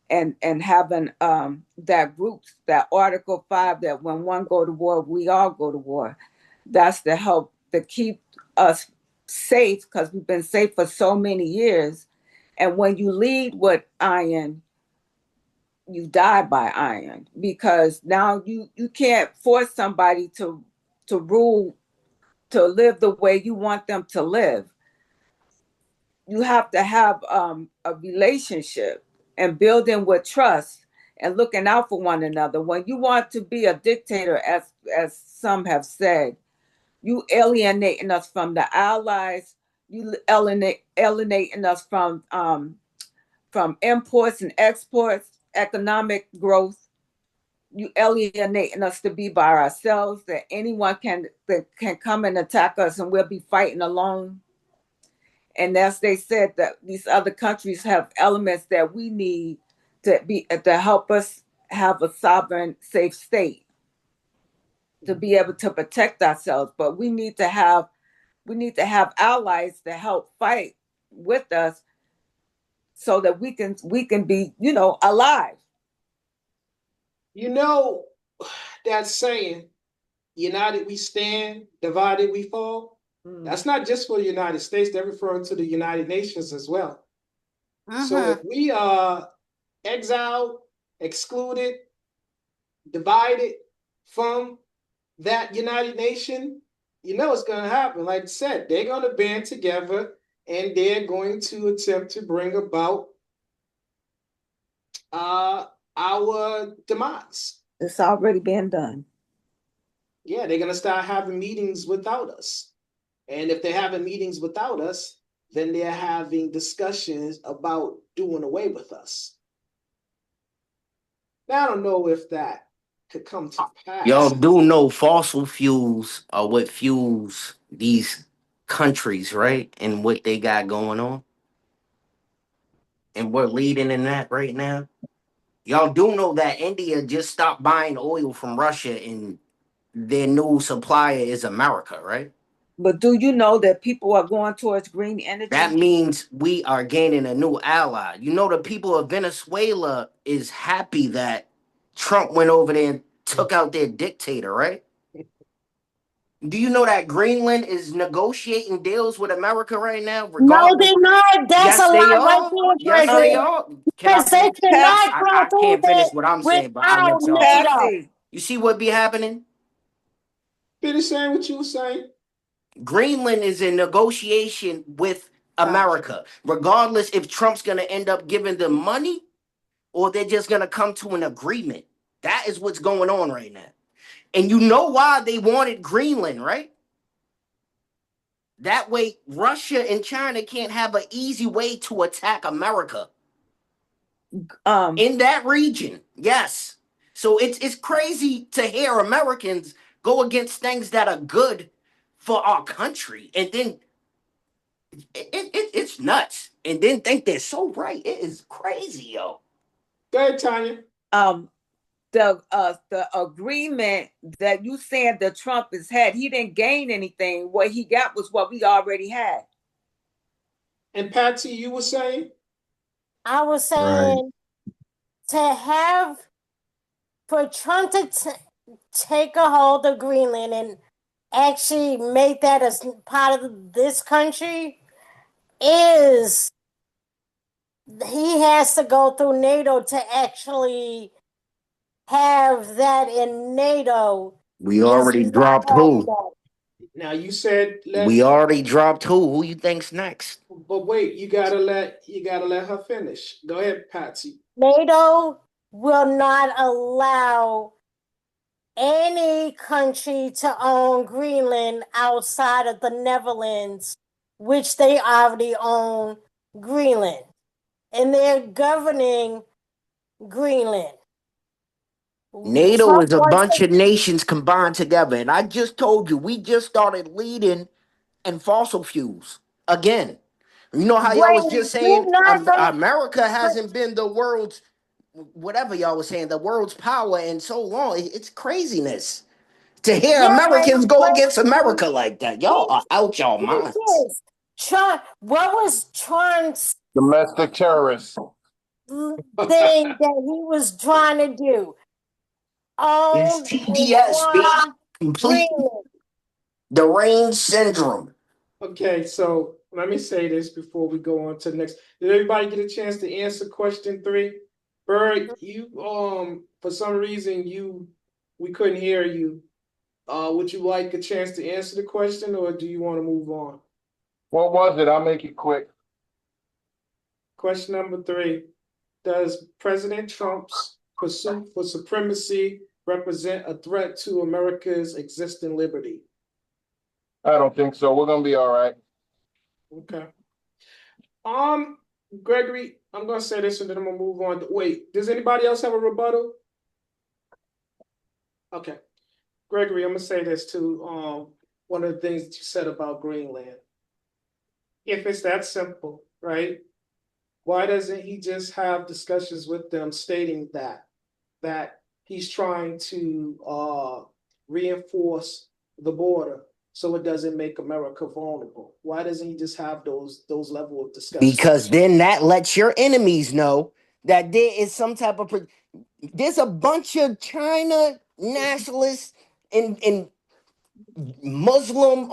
having that group, that Article 5, that when one go to war, we all go to war. That's to help to keep us safe because we've been safe for so many years. And when you lead with iron, you die by iron, because now you can't force somebody to rule, to live the way you want them to live. You have to have a relationship and building with trust and looking out for one another. When you want to be a dictator, as some have said, you alienating us from the allies. You alienating us from imports and exports, economic growth. You alienating us to be by ourselves. That anyone that can come and attack us, and we'll be fighting alone. And as they said, that these other countries have elements that we need to help us have a sovereign, safe state, to be able to protect ourselves. But we need to have allies to help fight with us, so that we can be, alive. You know that saying, united we stand, divided we fall. That's not just for the United States, they're referring to the United Nations as well. So if we are exiled, excluded, divided from that United Nation, you know it's going to happen. Like I said, they're going to band together and they're going to attempt to bring about our demise. It's already been done. Yeah, they're going to start having meetings without us. And if they're having meetings without us, then they're having discussions about doing away with us. Now, I don't know if that could come to pass. Y'all do know fossil fuels are what fuels these countries, right? And what they got going on. And we're leading in that right now. Y'all do know that India just stopped buying oil from Russia and their new supplier is America, right? But do you know that people are going towards green energy? That means we are gaining a new ally. You know, the people of Venezuela is happy that Trump went over there and took out their dictator, right? Do you know that Greenland is negotiating deals with America right now? No, Regardless, they're not. That's yes, a they lie right are. there, Yes, they President. are. Can I Because they finish? cannot go I through can't finish that what I'm saying, but I'll without let y'all finish. NATO. Patsy, You see what be happening? Finish saying what you were saying. Greenland is in negotiation with America, regardless if Trump's going to end up giving them money or they're just going to come to an agreement. That is what's going on right now. And you know why they wanted Greenland, right? That way, Russia and China can't have an easy way to attack America in that region. Yes. So it's crazy to hear Americans go against things that are good for our country, and then it's nuts. And then think they're so right. It is crazy, yo. Go ahead, Tanya. The agreement that you saying that Trump has had, he didn't gain anything. What he got was what we already had. And Patsy, you were saying? I was saying for Trump to take a hold of Greenland and actually make that as part of this country, is he has to go through NATO to actually have that in NATO. We already dropped who? Now you said We already dropped who? Who you think's next? but wait, you gotta let her finish. Go ahead, Patsy. NATO will not allow any country to own Greenland outside of the Netherlands, which they already own Greenland. And they're governing Greenland. NATO Trump is a wants bunch of nations combined together. And I just told you, we just started leading in fossil fuels again. You know how y'all was just saying America hasn't been the world's, whatever y'all was saying, the world's power in so long. It's craziness to hear Americans go against America like that. Y'all are out y'all minds. Trump, what was Trump's Domestic terrorists. thing that he was trying to do? It's Own and TDS, baby. run Complete Greenland. deranged syndrome. Okay, so let me say this before we go on to the next. Did everybody get a chance to answer question 3? Bird, you for some reason we couldn't hear you. Would you like a chance to answer the question, or do you want to move on? What was it? I'll make it quick. Question number 3. Does President Trump's pursuit for supremacy represent a threat to America's existing liberty? I don't think so. We're gonna be all right. Okay. Um, Gregory, I'm gonna say this and then I'm gonna move on. Wait, does anybody else have a rebuttal? Okay. Gregory, I'm gonna say this too. One of the things that you said about Greenland. If it's that simple, right? Why doesn't he just have discussions with them stating that he's trying to reinforce the border so it doesn't make America vulnerable? Why doesn't he just have those level of discussions? Because then that lets your enemies know that there is some type of there's a bunch of China nationalists and Muslim,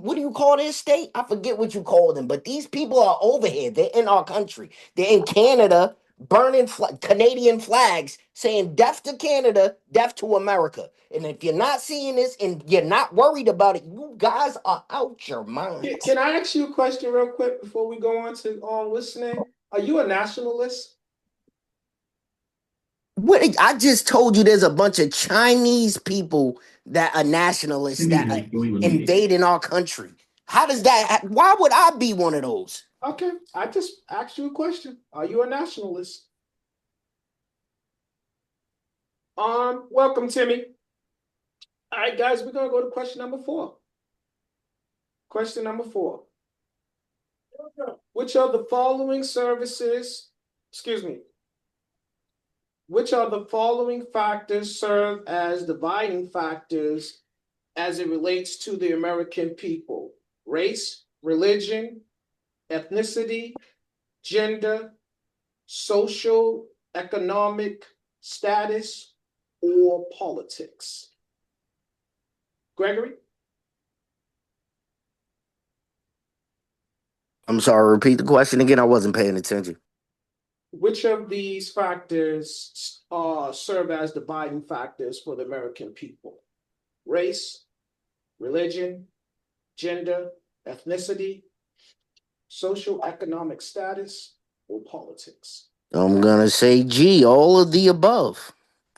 what do you call this state? I forget what you call them, but these people are over here. They're in our country. They're in Canada, burning Canadian flags, saying death to Canada, death to America. And if you're not seeing this and you're not worried about it, you guys are out your mind. Can I ask you a question real quick before we go on to listening? Are you a nationalist? What I just told you, there's a bunch of Chinese people that are nationalists that are invading our country. How does that? Why would I be one of those? Okay, I just asked you a question. Are you a nationalist? Welcome, Timmy. All right, guys, we're gonna go to question number 4. Question number 4. Which of the following services, excuse me, which of the following factors serve as dividing factors as it relates to the American people? Race, religion, ethnicity, gender, social, economic status, or politics? Gregory? I'm sorry, repeat the question again. I wasn't paying attention. Which of these factors serve as dividing factors for the American people? Race, religion, gender, ethnicity, social economic status, or politics? I'm gonna say G, all of the above.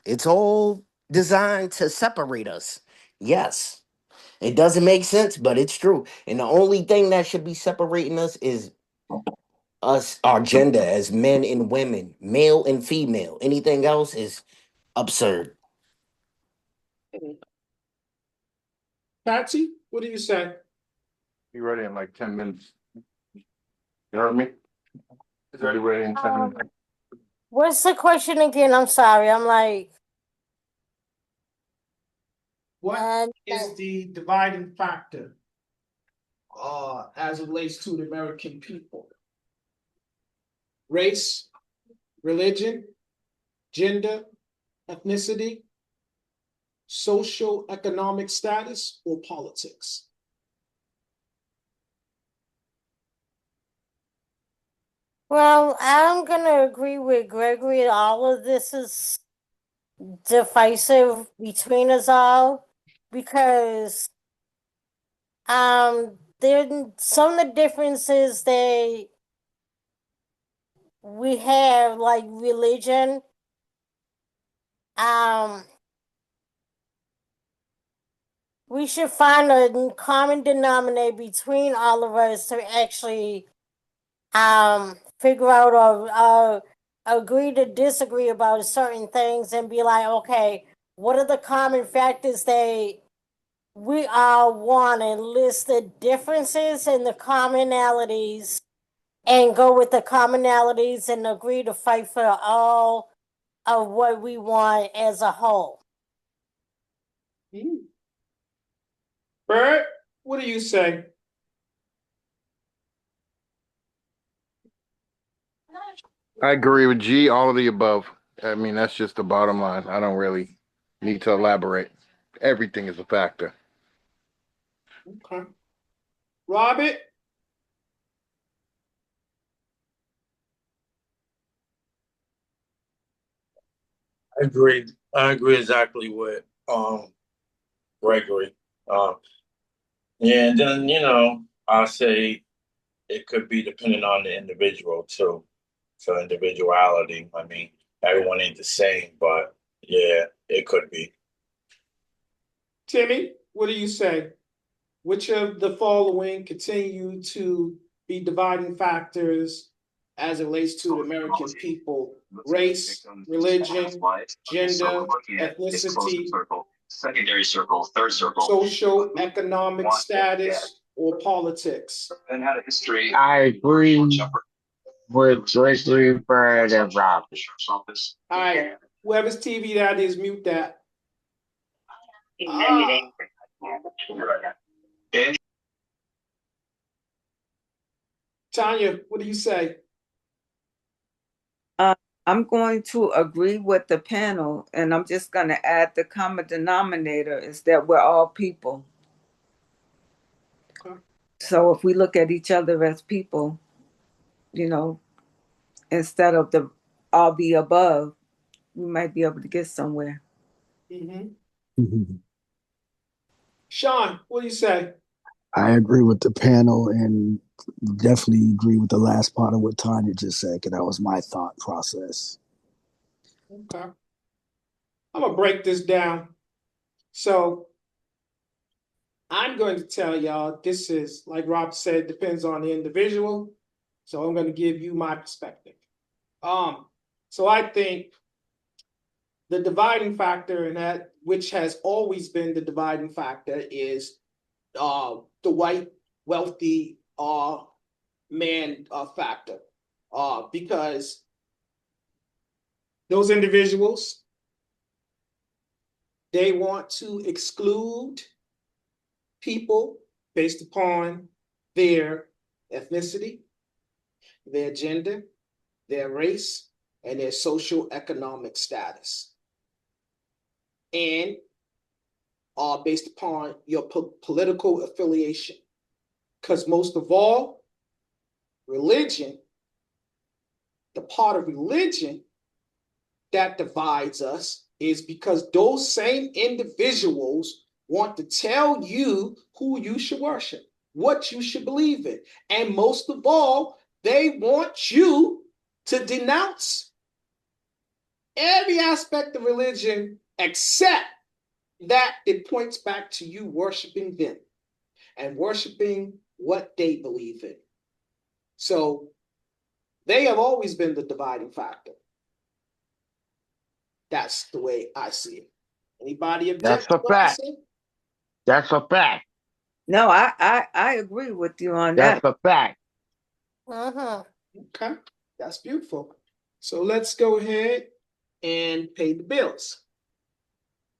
It's all designed to separate us. Yes. It doesn't make sense, but it's true. And the only thing that should be separating us is us, our gender as men and women, male and female. Anything else is absurd. Patsy, what do you say? Be ready in like 10 minutes. You heard me? Is ready ready in 10 minutes. What's the question again? I'm sorry. I'm like, What is the dividing factor as it relates to the American people? Race, religion, gender, ethnicity, social economic status, or politics? well, I'm gonna agree with Gregory. All of this is divisive between us all because there some of the differences they we have, like religion. um we should find a common denominator between all of us to actually figure out or agree to disagree about certain things and be like, okay, what are the common factors we all want, and list the differences and the commonalities and go with the commonalities and agree to fight for all of what we want as a whole. Bert, what do you say? I agree with G, all of the above. I mean, that's just the bottom line. I don't really need to elaborate. Everything is a factor. Okay. Robert? I agree exactly with Gregory. Um, yeah, and then I say it could be depending on the individual too. So individuality. I mean, everyone ain't the same, but yeah, it could be. Timmy, what do you say? Which of the following continue to be dividing factors as it relates to the American people? Race, religion, gender, ethnicity, social, economic status, or politics? I agree with Gregory Bird and Robert. All right, whoever's TV that is, mute that. Ah, Tanya, what do you say? I'm going to agree with the panel, and I'm just going to add the common denominator is that we're all people. Okay. So if we look at each other as people, instead of the all the above, we might be able to get somewhere. Mm-hmm. Sean, what do you say? I agree with the panel and definitely agree with the last part of what Tanya just said, because that was my thought process. Okay. I'm going to break this down. So I'm going to tell y'all this is, like Rob said, depends on the individual. So I'm going to give you my perspective. So I think the dividing factor in that, which has always been the dividing factor, is the white wealthy man factor. Because those individuals, they want to exclude people based upon their ethnicity, their gender, their race, and their social economic status. And are based upon your political affiliation. Because most of all, religion, the part of religion that divides us is because those same individuals want to tell you who you should worship, what you should believe in. And most of all, they want you to denounce every aspect of religion except that it points back to you worshiping them and worshiping what they believe in. So they have always been the dividing factor. That's the way I see it. Anybody That's object to a what I fact. say? That's a fact. No, I agree with you on That's that. a fact. Okay, that's beautiful. So let's go ahead and pay the bills.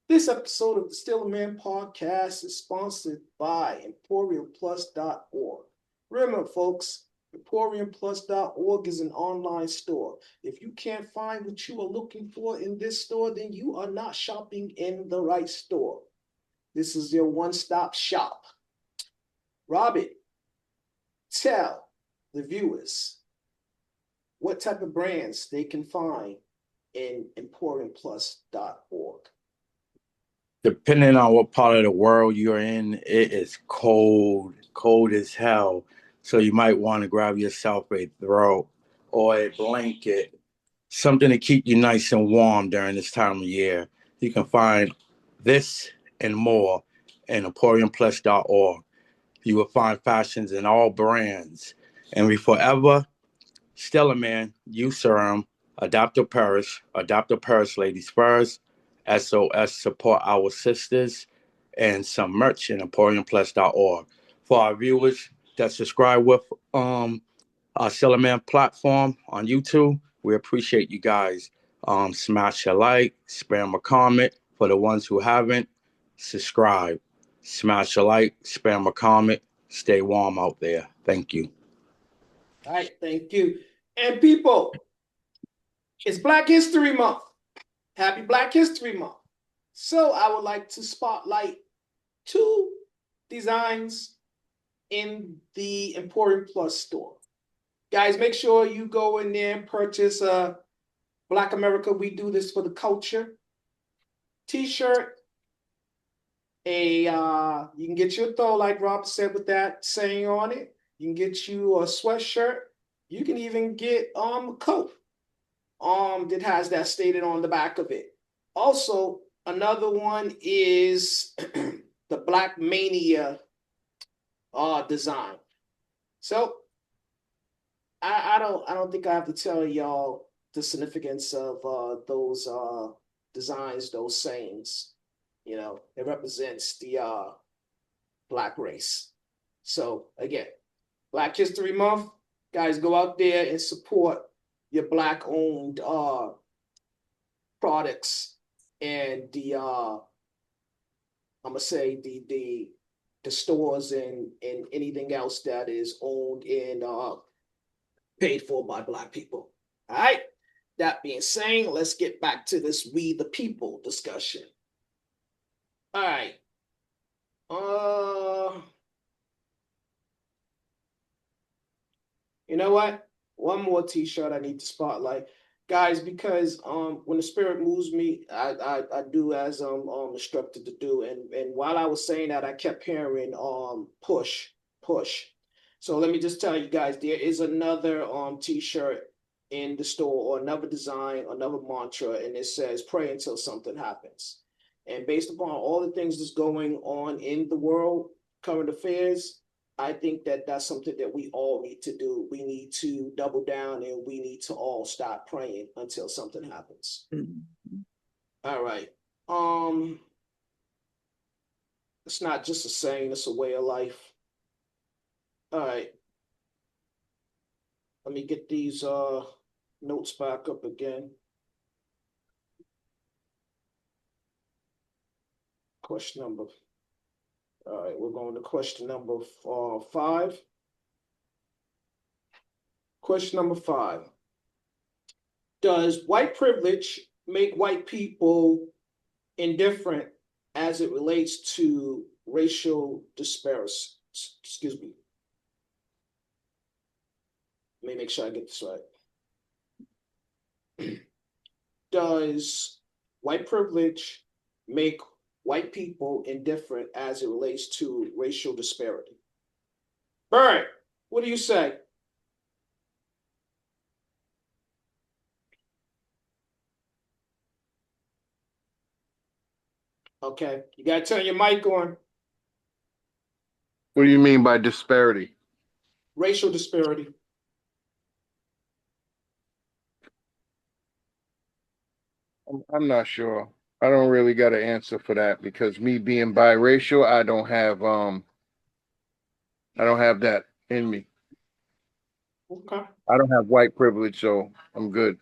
This episode of the Still a Man podcast is sponsored by EmporiumPlus.org. Remember, folks, EmporiumPlus.org is an online store. If you can't find what you are looking for in this store, then you are not shopping in the right store. This is your one-stop shop. Robert, tell the viewers what type of brands they can find in EmporiumPlus.org. Depending on what part of the world you're in, it is cold as hell. So you might want to grab yourself a throw or a blanket, something to keep you nice and warm during this time of year. You can find this and more in emporiumplus.org. You will find fashions in all brands. And we forever Stella Man, U-Serum, Adopt a Paris Ladies First, SOS Support Our Sisters, and some merch in EmporiumPlus.org. For our viewers that subscribe with our Stella Man platform on YouTube, we appreciate you guys. Smash a like, spam a comment. For the ones who haven't, subscribe. Smash a like, spam a comment. Stay warm out there. Thank you. All right, thank you. And people, it's Black History Month. Happy Black History Month. So I would like to spotlight two designs in the Emporium Plus store. Guys, make sure you go in there and purchase Black America, we do this for the culture t-shirt. You can get your throw, like Rob said, with that saying on it. You can get you a sweatshirt. You can even get a coat that has that stated on the back of it. Also, another one is the Black Mania design. So I don't think I have to tell y'all the significance of those designs, those sayings. You know, it represents the Black race. So again, Black History Month, guys, go out there and support your Black owned products and the I'm gonna say the stores and anything else that is owned and paid for by Black people. All right. That being said, let's get back to this we the people discussion. All right. You know what? One more t-shirt I need to spotlight. Guys, because when the spirit moves me, I do as I'm instructed to do. And while I was saying that, I kept hearing push, push. So let me just tell you guys, there is another t-shirt in the store, or another design, another mantra, and it says pray until something happens. And based upon all the things that's going on in the world, current affairs, I think that that's something that we all need to do. We need to double down and we need to all stop praying until something happens. Mm-hmm. All right. It's not just a saying, it's a way of life. All right. Let me get these notes back up again. Question number. All right, we're going to question number 5. Question number 5. Does white privilege make white people indifferent as it relates to racial disparity? Excuse me. Let me make sure I get this right. Does white privilege make white people indifferent as it relates to racial disparity? Bert, what do you say? Okay, you gotta turn your mic on. What do you mean by disparity? Racial disparity. I'm not sure. I don't really got an answer for that, because me being biracial, I don't have that in me. Okay. I don't have white privilege, so I'm good.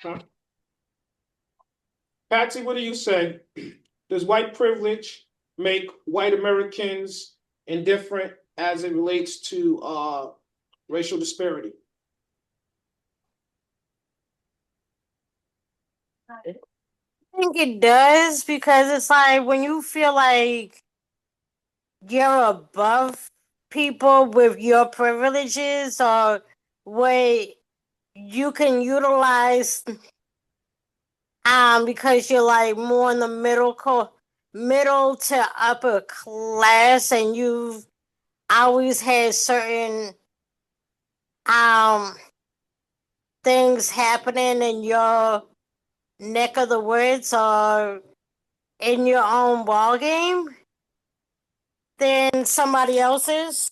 Okay. Patsy, what do you say? Does white privilege make white Americans indifferent as it relates to racial disparity? I think it does, because it's like when you feel like you're above people with your privileges, or what you can utilize because you're like more in the middle to upper class, and you've always had certain things happening in your neck of the woods or in your own ball game than somebody else's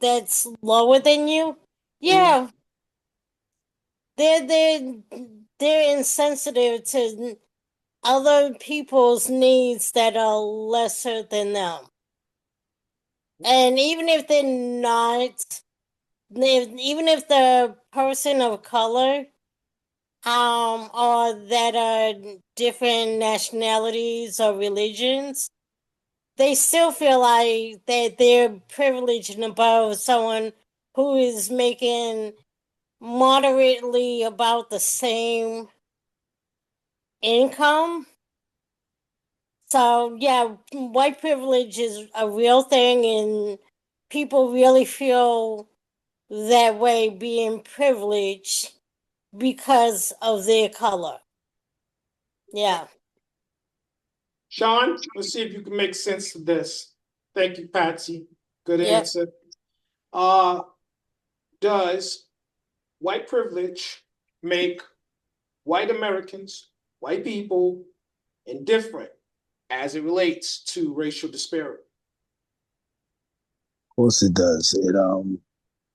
that's lower than you. Yeah, they're insensitive to other people's needs that are lesser than them. And even if they're not, even if the person of color, or that are different nationalities or religions, they still feel like that they're privileged and above someone who is making moderately about the same income. So yeah, white privilege is a real thing, and people really feel that way, being privileged because of their color. Yeah. Sean, let's see if you can make sense of this. Thank you, Patsy. Good Yep. answer. Does white privilege make white Americans, white people, indifferent as it relates to racial disparity? Of course it does. It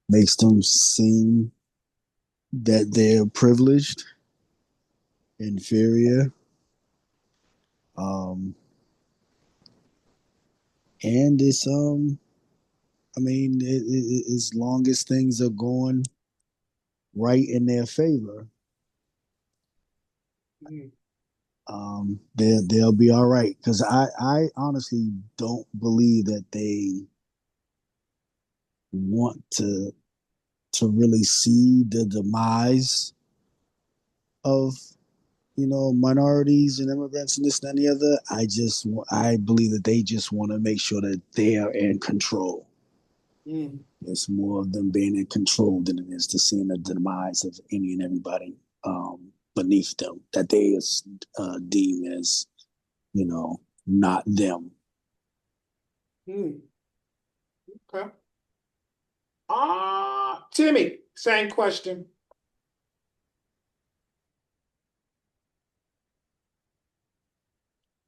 makes them seem that they're privileged, inferior, um, and it's I mean, as long as things are going right in their favor, Mm. they'll be all right. Because I honestly don't believe that they want to really see the demise of minorities and immigrants and this and the other. I believe that they just want to make sure that they are in control. Mm. It's more of them being in control than it is to seeing the demise of any and everybody beneath them that they deem as not them. Mm. Okay. Timmy, same question.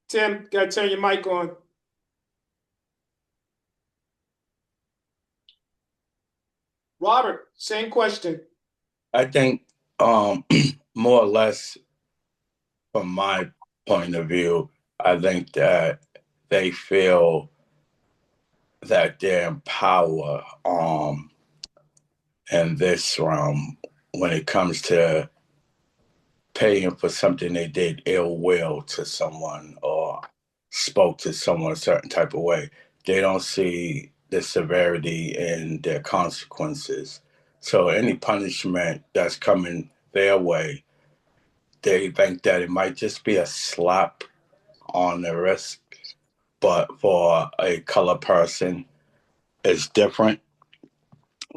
Tim, gotta turn your mic on. Robert, same question. I think more or less from my point of view, I think that they feel that they're in power in this realm when it comes to paying for something they did ill will to someone or spoke to someone a certain type of way. They don't see the severity in their consequences. So any punishment that's coming their way, they think that it might just be a slap on the wrist. But for a color person, it's different.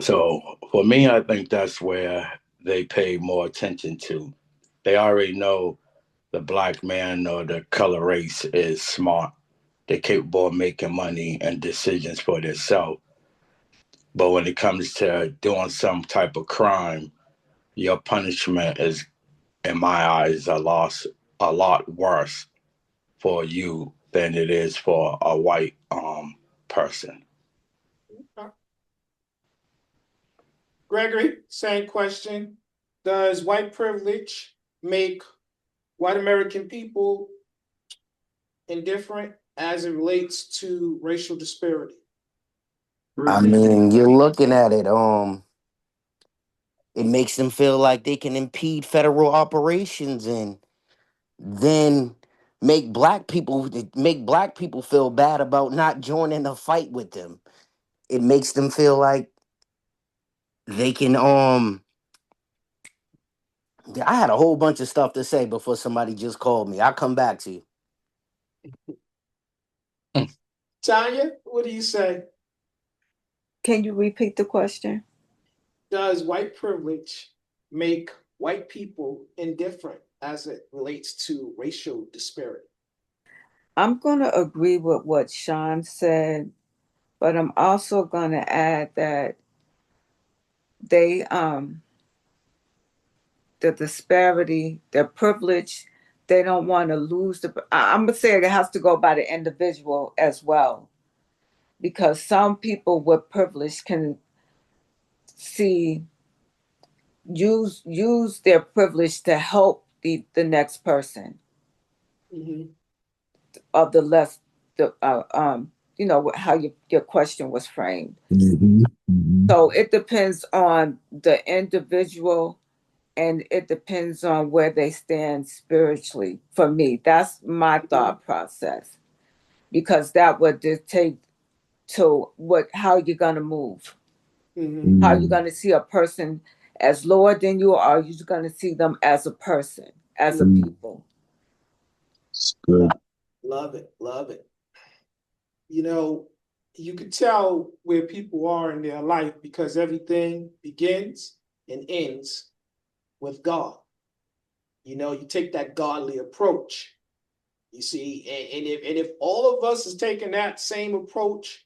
So for me, I think that's where they pay more attention to. They already know the black man or the color race is smart. They're capable of making money and decisions for themselves. But when it comes to doing some type of crime, your punishment is, in my eyes, a lot worse for you than it is for a white person. Gregory, same question. Does white privilege make white American people indifferent as it relates to racial disparity? I mean, you're looking at it. It makes them feel like they can impede federal operations and then make black people feel bad about not joining a fight with them. It makes them feel like they can I had a whole bunch of stuff to say before somebody just called me. I'll come back to you. Tanya, what do you say? Can you repeat the question? Does white privilege make white people indifferent as it relates to racial disparity? I'm going to agree with what Sean said, but I'm also going to add that they the disparity, the privilege, they don't want to lose the. I'm gonna say it has to go by the individual as well, because some people with privilege can see use their privilege to help the next person Mm-hmm. of the less the how your question was framed. Mm-hmm. Mm-hmm. So it depends on the individual and it depends on where they stand spiritually. For me, that's my thought process because that would dictate to what how you're gonna move, Mm-hmm. how you're Mm, gonna see a person as lower than you, or are you gonna see them as a person, as a mm, people? it's good. Love it. Love it. You know, you can tell where people are in their life because everything begins and ends with God. You know, you take that godly approach. You see, and if all of us is taking that same approach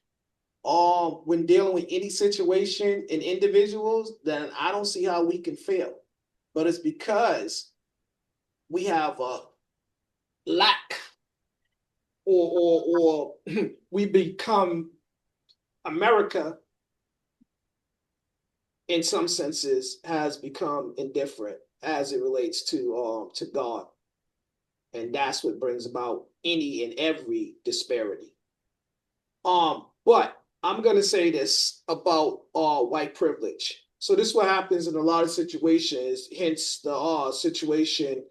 when dealing with any situation and individuals, then I don't see how we can fail. But it's because we have a lack or we become America in some senses has become indifferent as it relates to God. And that's what brings about any and every disparity. But I'm gonna say this about white privilege. So this is what happens in a lot of situations, hence the situation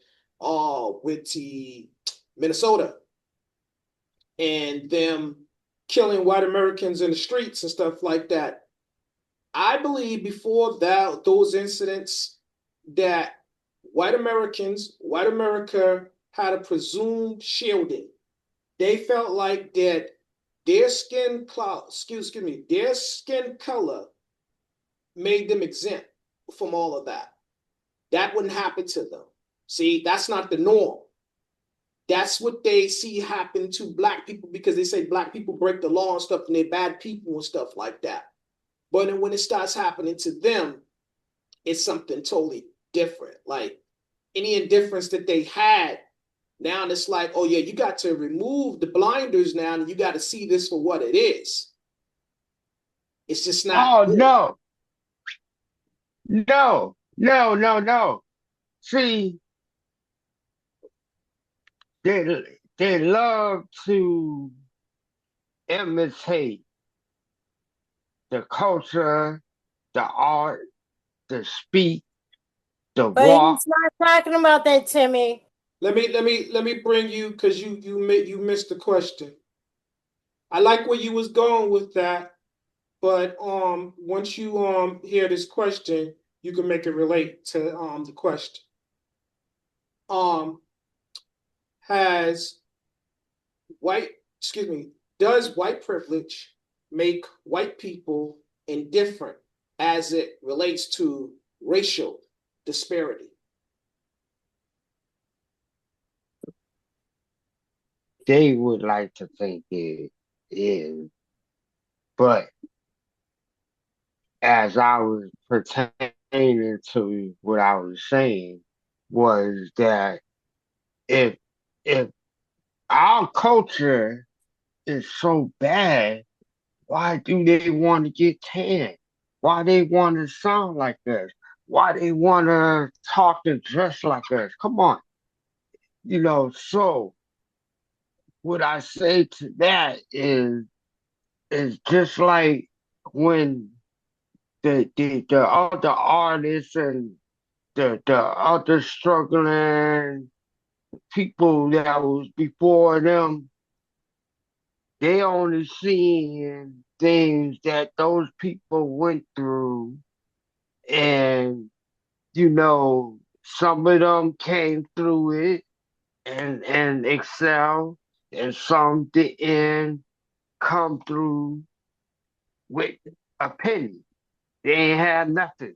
with the Minnesota and them killing white Americans in the streets and stuff like that. I believe before that those incidents that white Americans, white America had a presumed shielding. They felt like that their skin color, excuse me, their skin color made them exempt from all of that. That wouldn't happen to them. See, that's not the norm. That's what they see happen to black people because they say black people break the law and stuff and they're bad people and stuff like that. But then when it starts happening to them, it's something totally different. Like any indifference that they had, now it's like, oh yeah, you got to remove the blinders now and you got to see this for what it is. It's just not Oh good. no, no, no, no, no. See, they love to imitate the culture, the art, the speak, the But walk. he's not talking about that, Timmy. Let me bring you because you missed the question. I like where you was going with that, but once you hear this question, you can make it relate to the question. Um has white, excuse me, does white privilege make white people indifferent as it relates to racial disparity? They would like to think it is, but as I was pertaining to what I was saying was that if if our culture is so bad, why do they want to get tan? Why they want to sound like us? Why they want to talk and dress like us? Come on, so what I say to that is just like when the other artists and the other struggling people that was before them, they only seeing things that those people went through, and some of them came through it and excel, and some didn't come through with a penny. They ain't had nothing.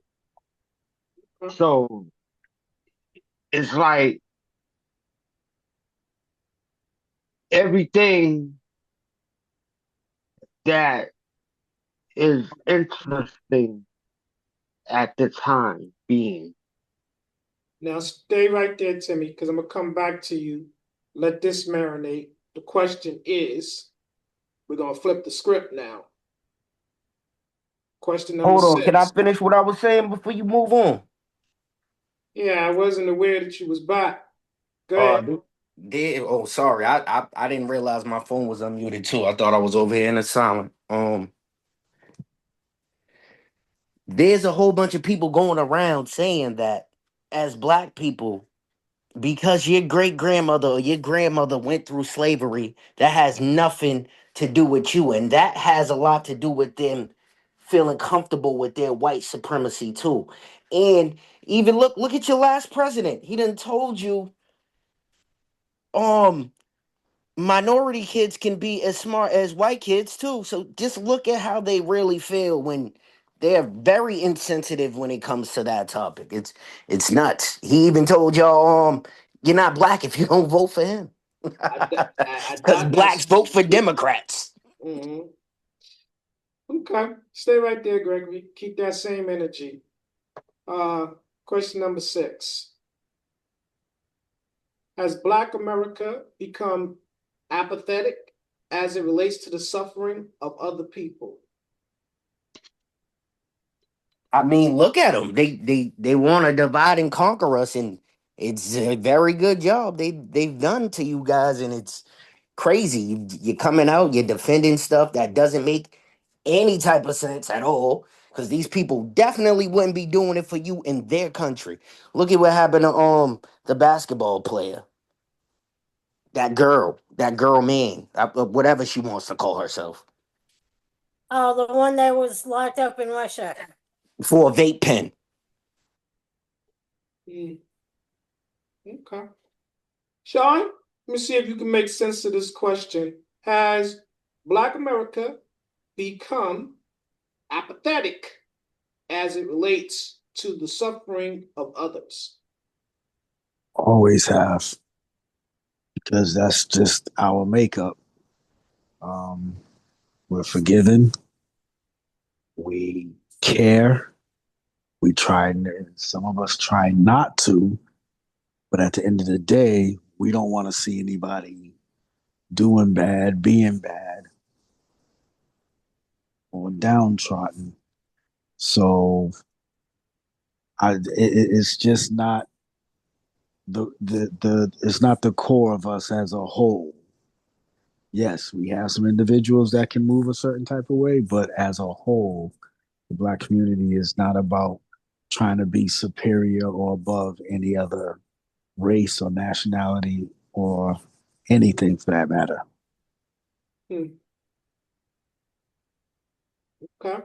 So it's like everything that is interesting at the time being. Now stay right there, Timmy, because I'm gonna come back to you. Let this marinate. The question is, we're gonna flip the script now. Question number Hold on, can I 6. finish what I was saying before you move on? Yeah, I wasn't aware that you was back. Go Uh, ahead. oh, sorry, I didn't realize my phone was unmuted too. I thought I was over here in the silent. There's a whole bunch of people going around saying that as black people, because your great grandmother or your grandmother went through slavery, that has nothing to do with you. And that has a lot to do with them feeling comfortable with their white supremacy too. And even look at your last president. He done told you, um, minority kids can be as smart as white kids too. So just look at how they really feel when they're very insensitive when it comes to that topic. It's nuts. He even told y'all, you're not black if you don't vote for him. I Because doubt that's blacks vote for true. Democrats. Mhm. Okay, stay right there, Gregory. Keep that same energy. Uh, Question number 6. Has Black America become apathetic as it relates to the suffering of other people? I mean, look at them. They want to divide and conquer us, and it's a very good job they've done to you guys, and it's crazy. You're coming out, you're defending stuff that doesn't make any type of sense at all. Because these people definitely wouldn't be doing it for you in their country. Look at what happened to the basketball player, that girl, man, whatever she wants to call herself, Oh, the one that was locked up in Russia. for a vape pen. Mm, okay. Sean, let me see if you can make sense of this question. Has Black America become apathetic as it relates to the suffering of others? Always have, because that's just our makeup. Um, we're forgiving, we care, we try, some of us try not to, but at the end of the day, we don't want to see anybody doing bad, being bad, or downtrodden. So it's just not the it's not the core of us as a whole. Yes, we have some individuals that can move a certain type of way, but as a whole, the Black community is not about trying to be superior or above any other race or nationality or anything for that matter. Hmm. Okay.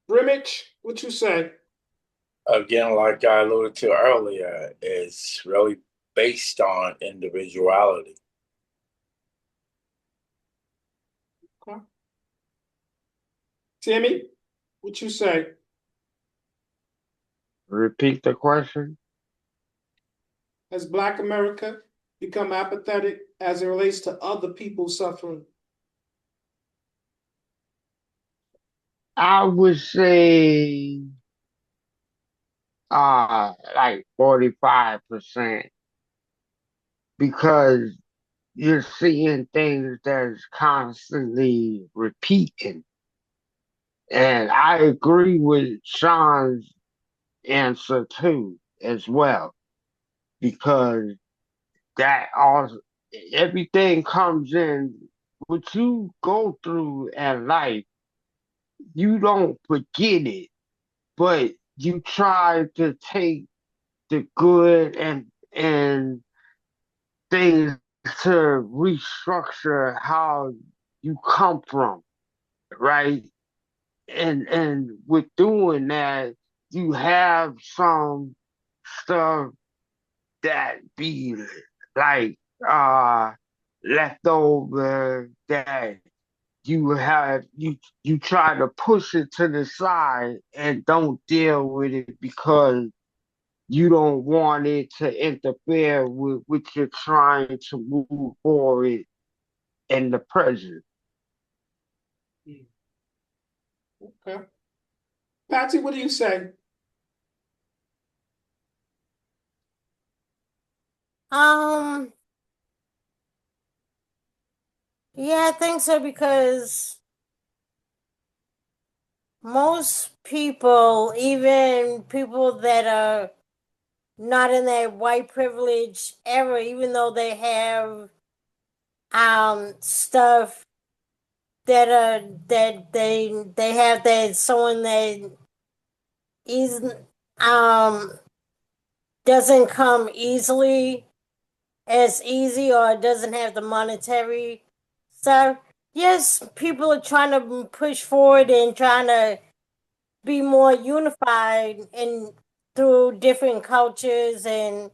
Brimage, what you say? Again, like I alluded to earlier, it's really based on individuality. Okay. Timmy, what you say? Repeat the question. Has Black America become apathetic as it relates to other people suffering? I would say like 45% because you're seeing things that's constantly repeating. And I agree with Sean's answer too, as well, because that also everything comes in what you go through in life, you don't forget it, but you try to take the good and things to restructure how you come from, right? And with doing that, you have some stuff that be like leftover that you try to push it to the side and don't deal with it because you don't want it to interfere with what you're trying to move forward in the present. Okay. Patsy, what do you say? Um, yeah, I think so because most people, even people that are not in that white privilege era, even though they have stuff that they have that someone that is um doesn't come easily as easy or doesn't have the monetary stuff. Yes, people are trying to push forward and trying to be more unified and through different cultures and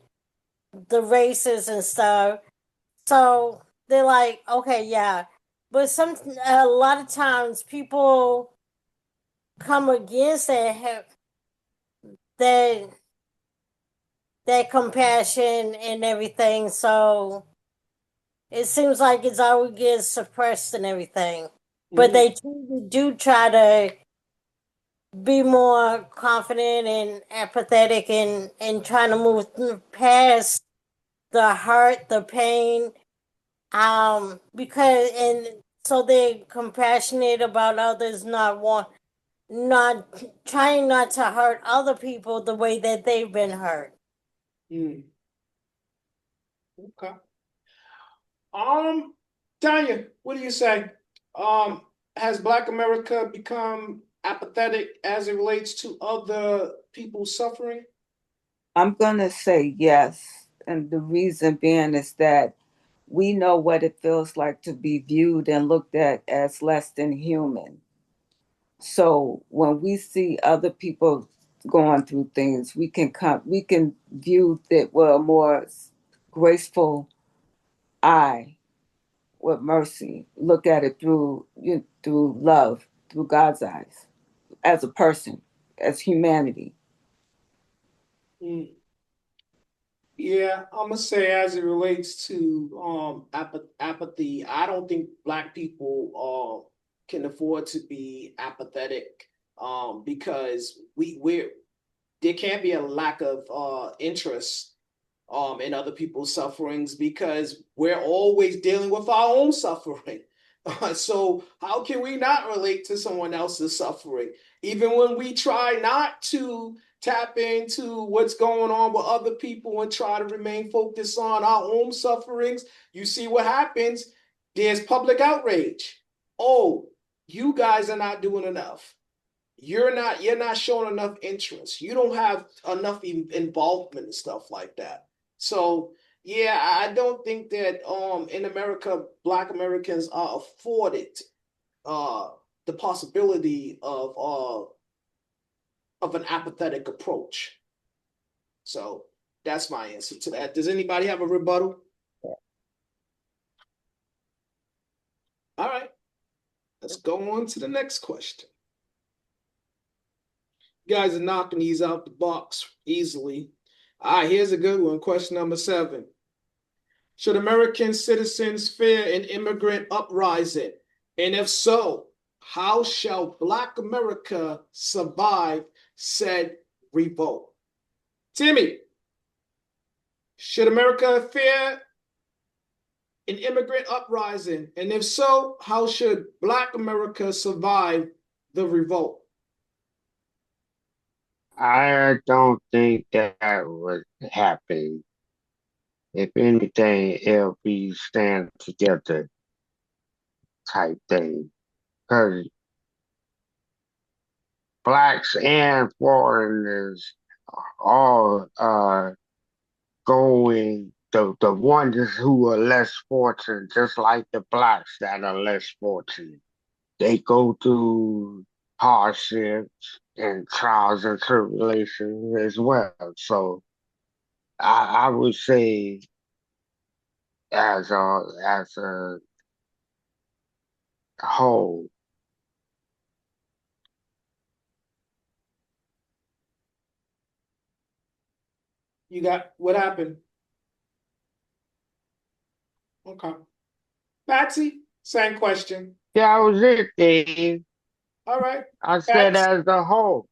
the races and stuff. So they're like, okay, yeah. But a lot of times people come against that that compassion and everything. So it seems like it's always gets suppressed and everything. But Mm, they do try to be more confident and empathetic and trying to move past the hurt, the pain, because and so they're compassionate about others, not trying not to hurt other people the way that they've been hurt. mm, okay. Um, Tanya, what do you say? Um, has Black America become apathetic as it relates to other people suffering? I'm going to say yes. And the reason being is that we know what it feels like to be viewed and looked at as less than human. So when we see other people going through things, we can view it with a more graceful eye, with mercy, look at it through love, through God's eyes, as a person, as humanity. Mm. Yeah, I'm gonna say as it relates to apathy, I don't think Black people can afford to be apathetic because we're there can't be a lack of interest in other people's sufferings because we're always dealing with our own suffering. So how can we not relate to someone else's suffering? Even when we try not to tap into what's going on with other people and try to remain focused on our own sufferings, you see what happens. There's public outrage. Oh, you guys are not doing enough. You're not showing enough interest. You don't have enough involvement and stuff like that. So yeah, I don't think that in America, Black Americans are afforded uh the possibility of an apathetic approach. So that's my answer to that. Does anybody have a rebuttal? All right, let's go on to the next question. You guys are knocking these out the box easily. All right, here's a good one. Question number 7. Should American citizens fear an immigrant uprising? And if so, how shall Black America survive said revolt? Timmy, should America fear an immigrant uprising? And if so, how should Black America survive the revolt? I don't think that would happen. If anything, it'll be stand together type thing. Because blacks and foreigners all going the ones who are less fortunate, just like the blacks that are less fortunate. They go through hardships and trials and tribulations as well. So I would say as a whole, You got what happened? Okay. Patsy, same question. that was it, Dave. All right. I said Patsy, as a whole.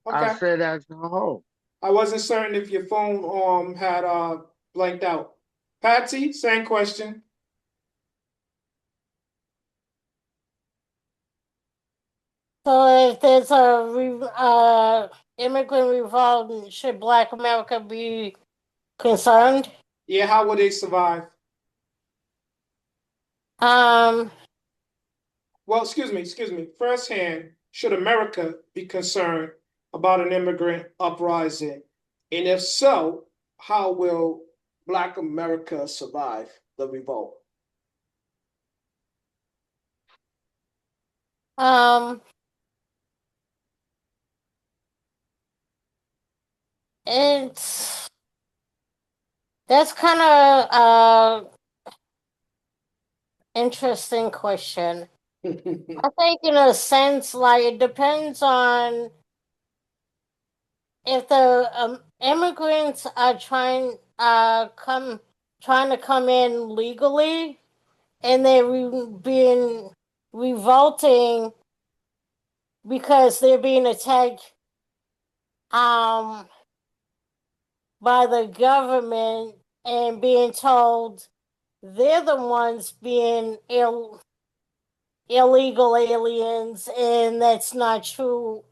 I okay. said as a whole. I wasn't certain if your phone had blanked out. Patsy, same question. So if there's a immigrant revolt, should Black America be concerned? Yeah, how will they survive? Um, Well, excuse me. First hand, should America be concerned about an immigrant uprising? And if so, how will Black America survive the revolt? um, it's that's kind of Interesting question. I think, in a sense, like it depends on if the immigrants are trying to come in legally, and they're being revolting because they're being attacked um by the government and being told they're the ones being illegal aliens, and that's not true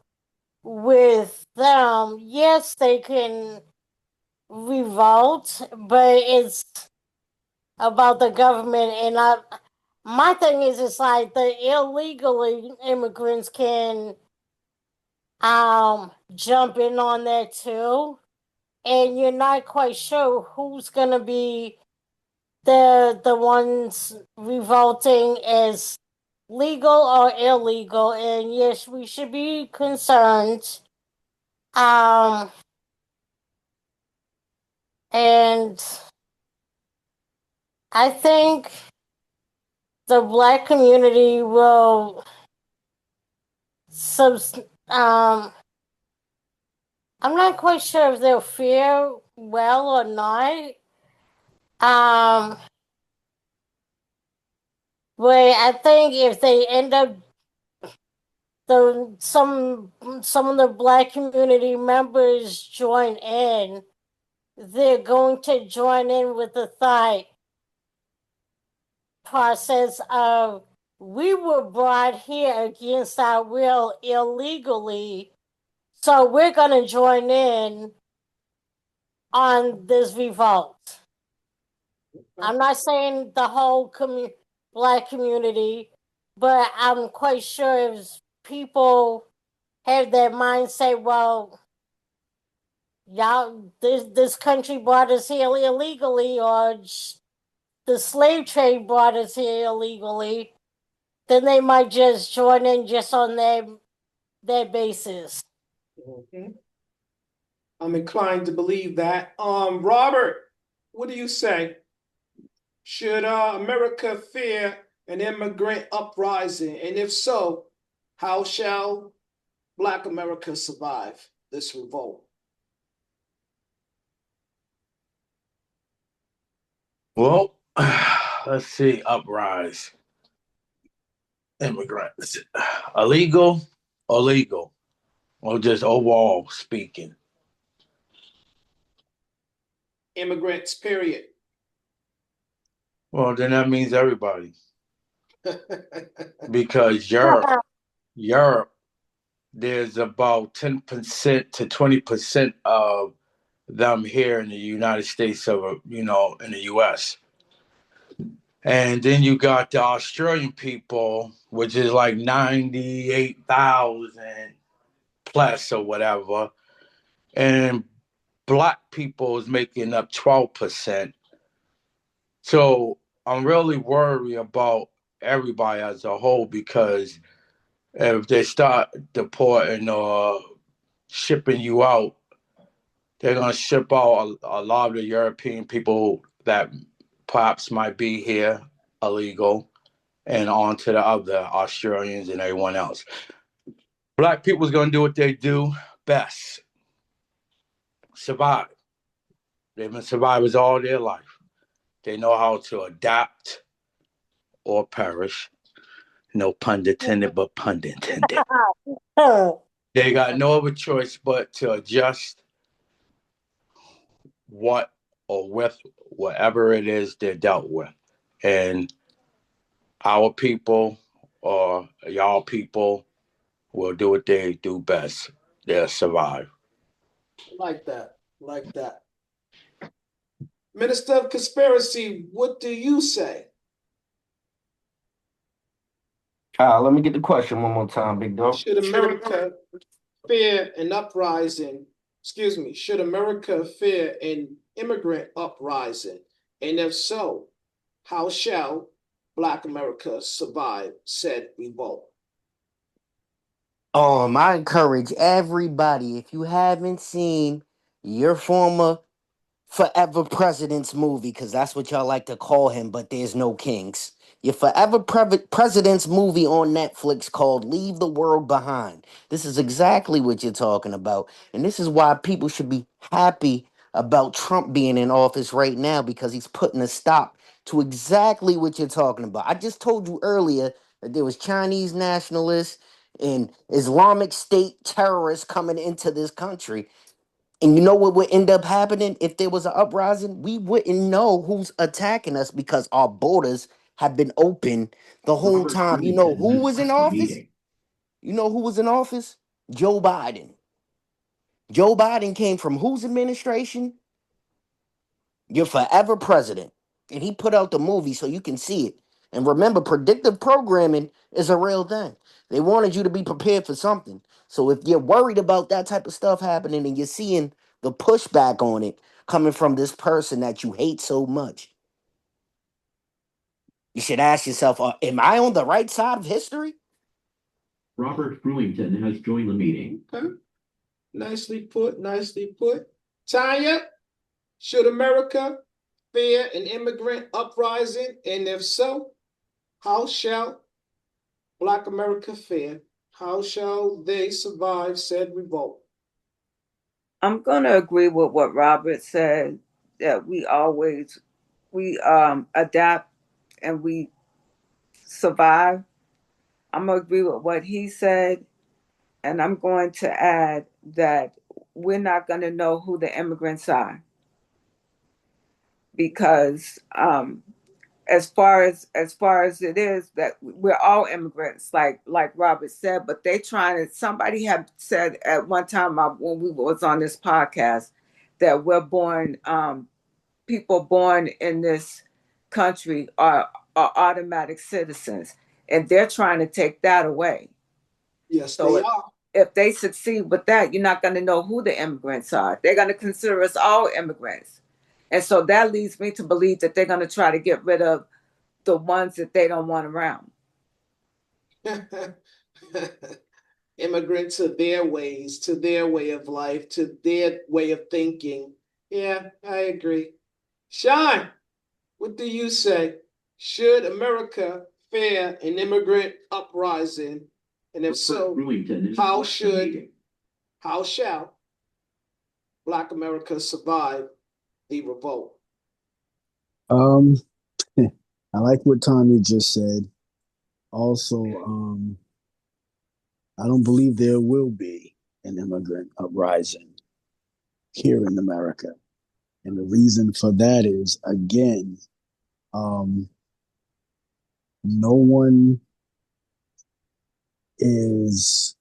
with them. Yes, they can revolt, but it's about the government. And my thing is, it's like the illegal immigrants can jump in on that too, and you're not quite sure who's gonna be the ones revolting as legal or illegal. And yes, we should be concerned. Um, and I think the black community will um. I'm not quite sure if they'll fare well or not. Um, but I think if they end up the some of the black community members join in, they're going to join in with the thought process of, we were brought here against our will illegally, so we're going to join in on this revolt. I'm not saying the whole black community, but I'm quite sure if people have that mindset, well, y'all, this country brought us here illegally, or the slave trade brought us here illegally, then they might just join in just on that basis. Mhm. I'm inclined to believe that. Robert, what do you say? Should America fear an immigrant uprising? And if so, how shall Black America survive this revolt? Well, let's see. Uprise. Immigrants. Illegal or legal? Or just overall speaking? Immigrants, period. Well, then that means everybody. Because Europe, there's about 10% to 20% of them here in the United States in the US. And then you got the Australian people, which is like 98,000 plus or whatever. And black people is making up 12%. So I'm really worried about everybody as a whole, because if they start deporting or shipping you out, they're going to ship out a lot of the European people that perhaps might be here illegal, and on to the other Australians and everyone else. Black people's going to do what they do best: survive. They've been survivors all their life. They know how to adapt or perish. No pun intended, but pun intended. They got no other choice but to adjust what or with whatever it is they're dealt with. And our people or y'all people will do what they do best. They'll survive. Like that. Like that. Minister of Conspiracy, what do you say? Let me get the question one more time, big dog. Should America fear an uprising? Excuse me. Should America fear an immigrant uprising? And if so, how shall Black America survive said revolt? I encourage everybody, if you haven't seen your former forever president's movie, because that's what y'all like to call him, but there's no kings. Your forever president's movie on Netflix called Leave the World Behind. This is exactly what you're talking about. And this is why people should be happy about Trump being in office right now, because he's putting a stop to exactly what you're talking about. I just told you earlier that there was Chinese nationalists and Islamic State terrorists coming into this country. And you know what would end up happening if there was an uprising? We wouldn't know who's attacking us because our borders have been open the whole time. You know who was in office? You know who was in office? Joe Biden. Joe Biden came from whose administration? Your forever president. And he put out the movie so you can see it. And remember, predictive programming is a real thing. They wanted you to be prepared for something. So if you're worried about that type of stuff happening and you're seeing the pushback on it coming from this person that you hate so much, you should ask yourself, am I on the right side of history? Robert Brewington has joined the meeting. Okay. Nicely put, nicely put. Tanya, should America fear an immigrant uprising? And if so, how shall Black America fare? How shall they survive said revolt? I'm going to agree with what Robert said, that we adapt and we survive. I'm going to agree with what he said. And I'm going to add that we're not going to know who the immigrants are, because as far as it is, that we're all immigrants, like Robert said. But they trying to, somebody had said at one time, when we was on this podcast, that we're born, people born in this country are automatic citizens, and they're trying to take that away. Yes, So they are. if they succeed with that, you're not going to know who the immigrants are. They're going to consider us all immigrants. And so that leads me to believe that they're going to try to get rid of the ones that they don't want around. Immigrant to their ways, to their way of life, to their way of thinking. Yeah, I agree. Sean, what do you say? Should America fear an immigrant uprising? And if so, how shall Black America survive the revolt? Um, I like what Tommy just said. Also, I don't believe there will be an immigrant uprising here in America. And the reason for that is, again, um, no one is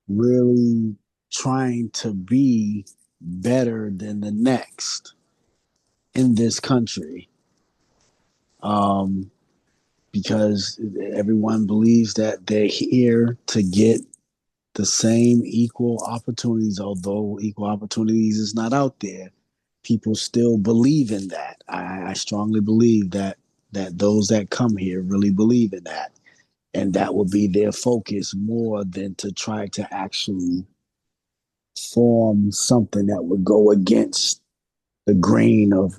really trying to be better than the next in this country. Because everyone believes that they're here to get the same equal opportunities, although equal opportunities is not out there. People still believe in that. I strongly believe that those that come here really believe in that, and that will be their focus more than to try to actually form something that would go against the grain of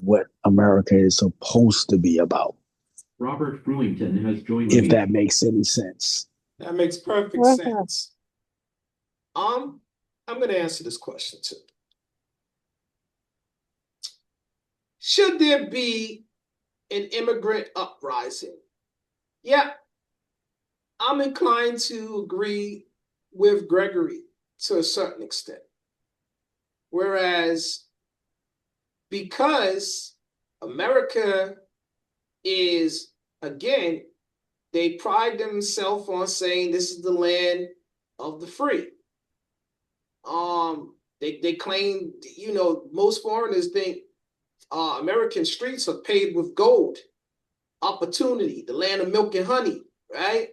what America is supposed to be about. Robert Brewington has joined. If that makes any sense. That makes perfect sense. I'm going to answer this question too. Should there be an immigrant uprising? Yeah, I'm inclined to agree with Gregory to a certain extent. Whereas, because America is, again, they pride themselves on saying this is the land of the free. They claim, most foreigners think American streets are paved with gold, opportunity, the land of milk and honey, right?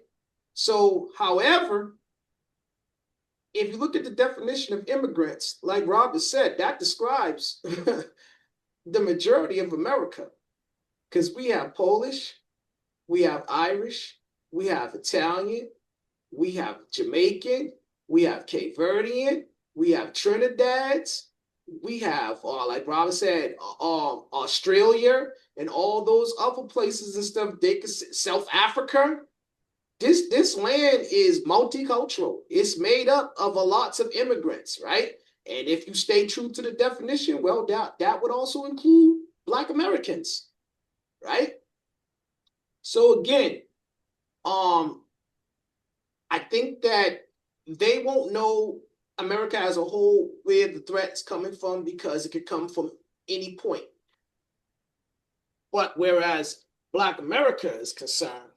So, however, if you look at the definition of immigrants, like Robert said, that describes the majority of America, because we have Polish, we have Irish, we have Italian, we have Jamaican, we have Cape Verdean, we have Trinidad's, we have, like Robert said, Australia, and all those other places and stuff, they could South Africa. This land is multicultural. It's made up of a lots of immigrants, right? And if you stay true to the definition, well, that would also include Black Americans, right? So again, I think that they won't know America as a whole where the threat's coming from because it could come from any point. But whereas Black America is concerned,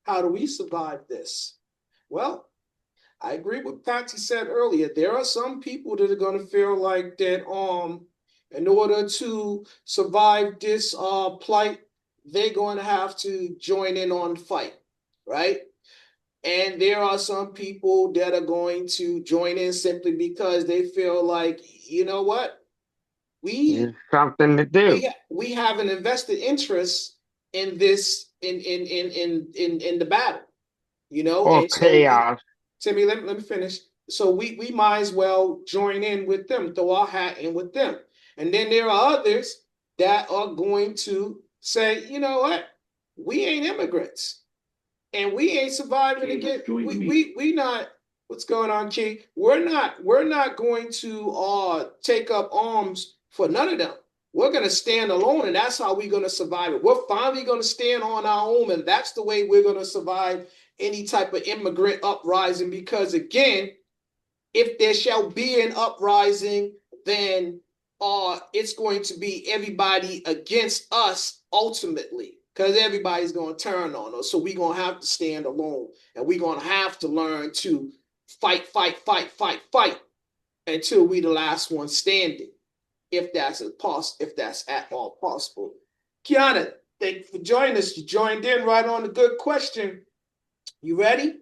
how do we survive this? Well, I agree with Patsy said earlier. There are some people that are going to feel like that in order to survive this plight, they're going to have to join in on the fight, right? And there are some people that are going to join in simply because they feel like, you know what? It's something to do. We have an invested interest in this in the battle, you know, Or and so chaos. Timmy, let me finish. So we might as well join in with them, throw our hat in with them. And then there are others that are going to say, you know what? We ain't immigrants and we ain't surviving again. We not what's going on, Key? We're not going to take up arms for none of them. We're gonna stand alone, and that's how we're gonna survive it. We're finally gonna stand on our own, and that's the way we're gonna survive any type of immigrant uprising. Because again, if there shall be an uprising, then it's going to be everybody against us ultimately, because everybody's going to turn on us. So we're going to have to stand alone, and we're going to have to learn to fight until we the last one standing, if that's at all possible. Kiana, thank you for joining us. You joined in right on a good question. You ready?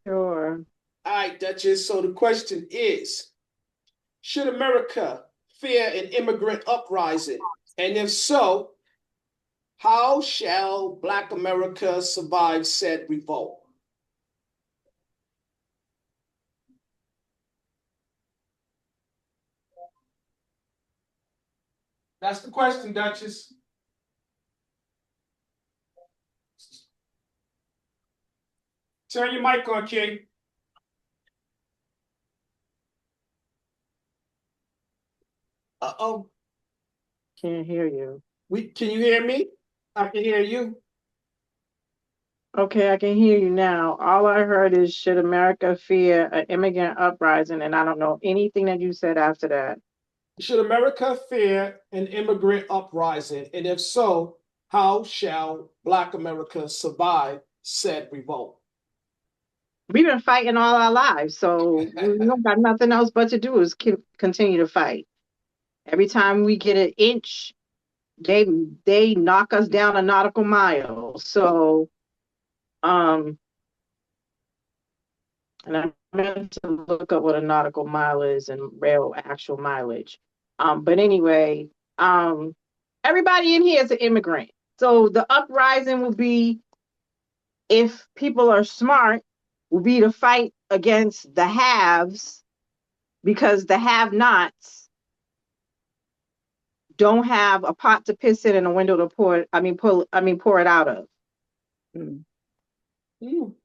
Sure. All right, Duchess. So the question is, should America fear an immigrant uprising? And if so, how shall Black America survive said revolt? That's the question, Duchess. Turn your mic on, King. Uh-oh. Can't hear you. Can you hear me? I can hear you. Okay, I can hear you now. All I heard is, should America fear an immigrant uprising? And I don't know anything that you said after that. Should America fear an immigrant uprising? And if so, how shall Black America survive said revolt? We've been fighting all our lives, so we don't got nothing else but to do is continue to fight. Every time we get an inch, they knock us down a nautical mile. So, and I meant to look up what a nautical mile is and rail actual mileage. But anyway, everybody in here is an immigrant. So the uprising will be, if people are smart, will be to fight against the haves, because the have-nots don't have a pot to piss in and a window to pour it out of. Mm. You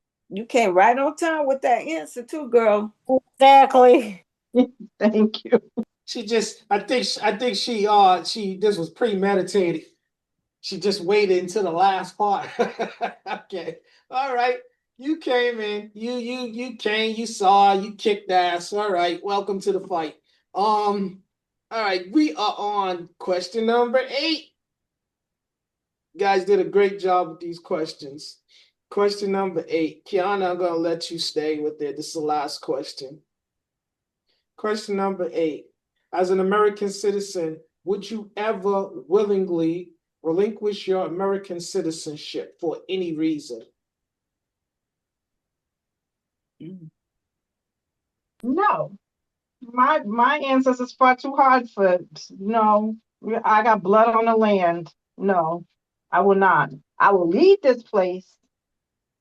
came right on time with that answer too, girl. Exactly. Thank you. I think she this was premeditated. She just waited until the last part. Okay. All right. You came in. You came, you saw, you kicked ass. All right. Welcome to the fight. All right, we are on question number 8. You guys did a great job with these questions. Question number 8. Kiana, I'm gonna let you stay with it. This is the last question. Question number 8. As an American citizen, would you ever willingly relinquish your American citizenship for any reason? No. My ancestors fought too hard for no. I got blood on the land. No, I will not. I will leave this place,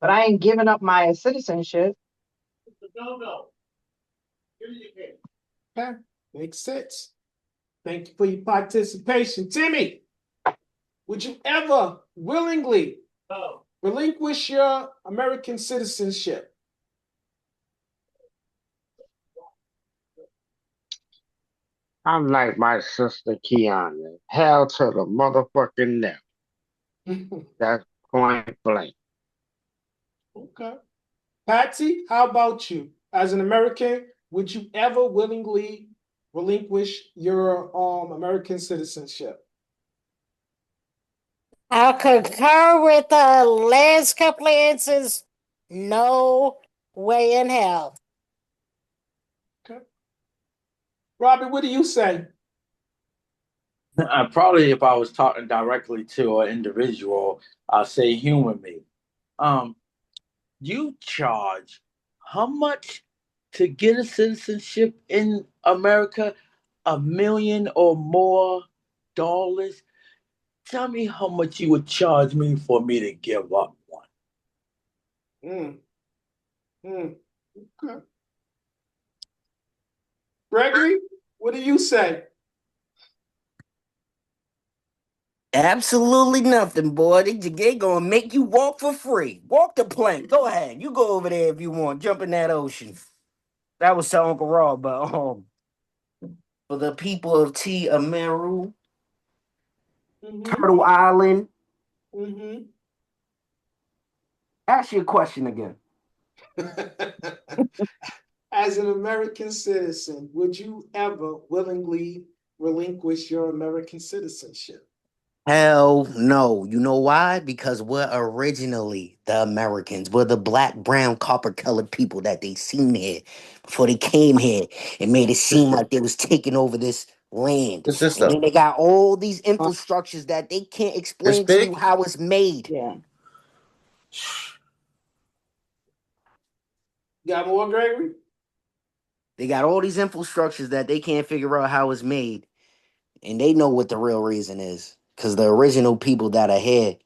but I ain't giving up my citizenship. No. Okay, makes sense. Thank you for your participation. Timmy, would you ever willingly relinquish your American citizenship? I'm like my sister Kiana. Hell to the motherfucking no. That's point blank. Okay. Patsy, how about you? As an American, would you ever willingly relinquish your American citizenship? I'll concur with the last couple of answers. No way in hell. Okay. Robbie, what do you say? Probably if I was talking directly to an individual, I'll say humor me. Um, you charge how much to get a citizenship in America? $1 million or more dollars? Tell me how much you would charge me for me to give up one. Mm, okay. Gregory, what do you say? Absolutely nothing, boy. They gonna make you walk for free. Walk the plank. Go ahead. You go over there if you want. Jump in that ocean. That was to Uncle Rob, but for the people of T. Ameru, Turtle Island, Mm-hmm. ask your question again. As an American citizen, would you ever willingly relinquish your American citizenship? Hell no. You know why? Because we're originally the Americans. We're the black, brown, copper colored people that they seen here before they came here and made it seem like they was taking over this land. The And sister. then they got all these infrastructures that they can't It's explain to you big. how it's made. Yeah. Got more, Gregory? They got all these infrastructures that they can't figure out how it's made. And they know what the real reason is. Because the original people that are here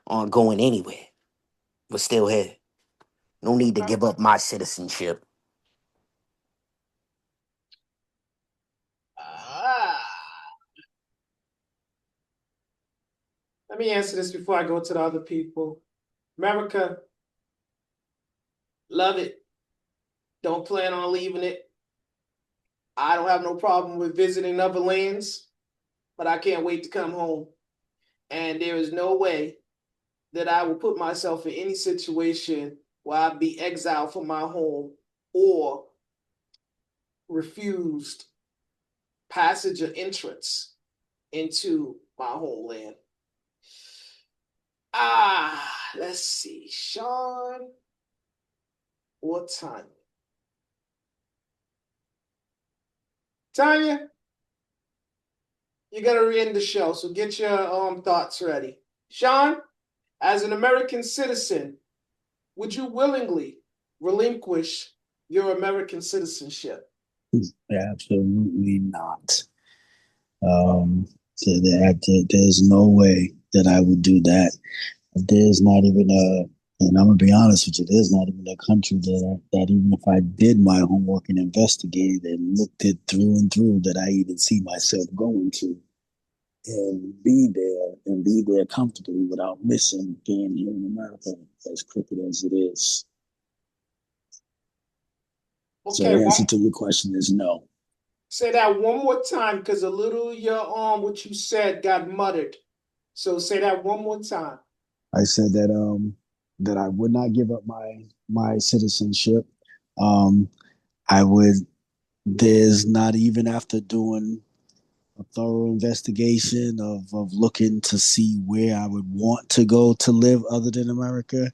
aren't going anywhere. We're still here. No need to give up my citizenship. Ah. Let me answer this before I go to the other people. America, love it. Don't plan on leaving it. I don't have no problem with visiting other lands, but I can't wait to come home. And there is no way that I will put myself in any situation where I'd be exiled from my home or refused passage or entrance into my homeland. Let's see. Sean or Tanya? Tanya, you're gonna end the show, so get your thoughts ready. Sean, as an American citizen, would you willingly relinquish your American citizenship? Absolutely not. There's no way that I would do that. There's not even and I'm gonna be honest with you, there's not even a country that even if I did my homework and investigated and looked it through and through, that I even see myself going to and be there comfortably without missing being here in America, as crooked as it is. So Okay, the answer to your question is no. say that one more time because a little your what you said got muttered. So say that one more time. I said that I would not give up my citizenship. Um, I would. There's not even after doing a thorough investigation of looking to see where I would want to go to live other than America.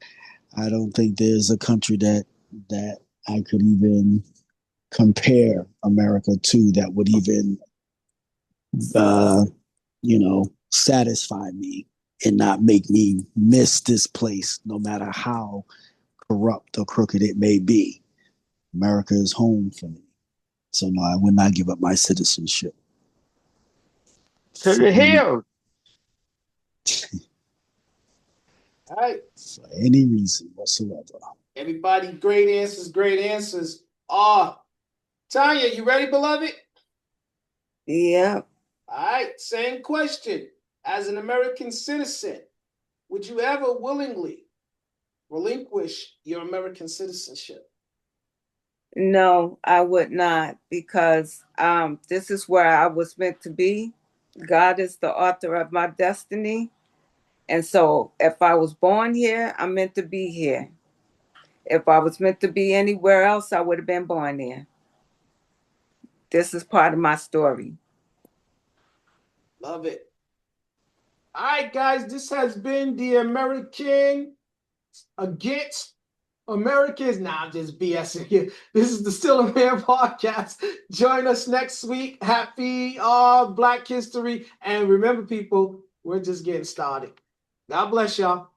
I don't think there's a country that I could even compare America to that would even uh, satisfy me and not make me miss this place, no matter how corrupt or crooked it may be. America is home for me. So no, I would not give up my citizenship. To For the any, hills. All right. for any reason whatsoever. Everybody, great answers, great answers. Tanya, you ready, beloved? Yeah. All right, same question. As an American citizen, would you ever willingly relinquish your American citizenship? No, I would not, because this is where I was meant to be. God is the author of my destiny. And so if I was born here, I'm meant to be here. If I was meant to be anywhere else, I would have been born there. This is part of my story. Love it. All right, guys, this has been the American Against Americans. Nah, I'm just BSing here. This is the Still a Man podcast. Join us next week. Happy Black History. And remember, people, we're just getting started. God bless y'all.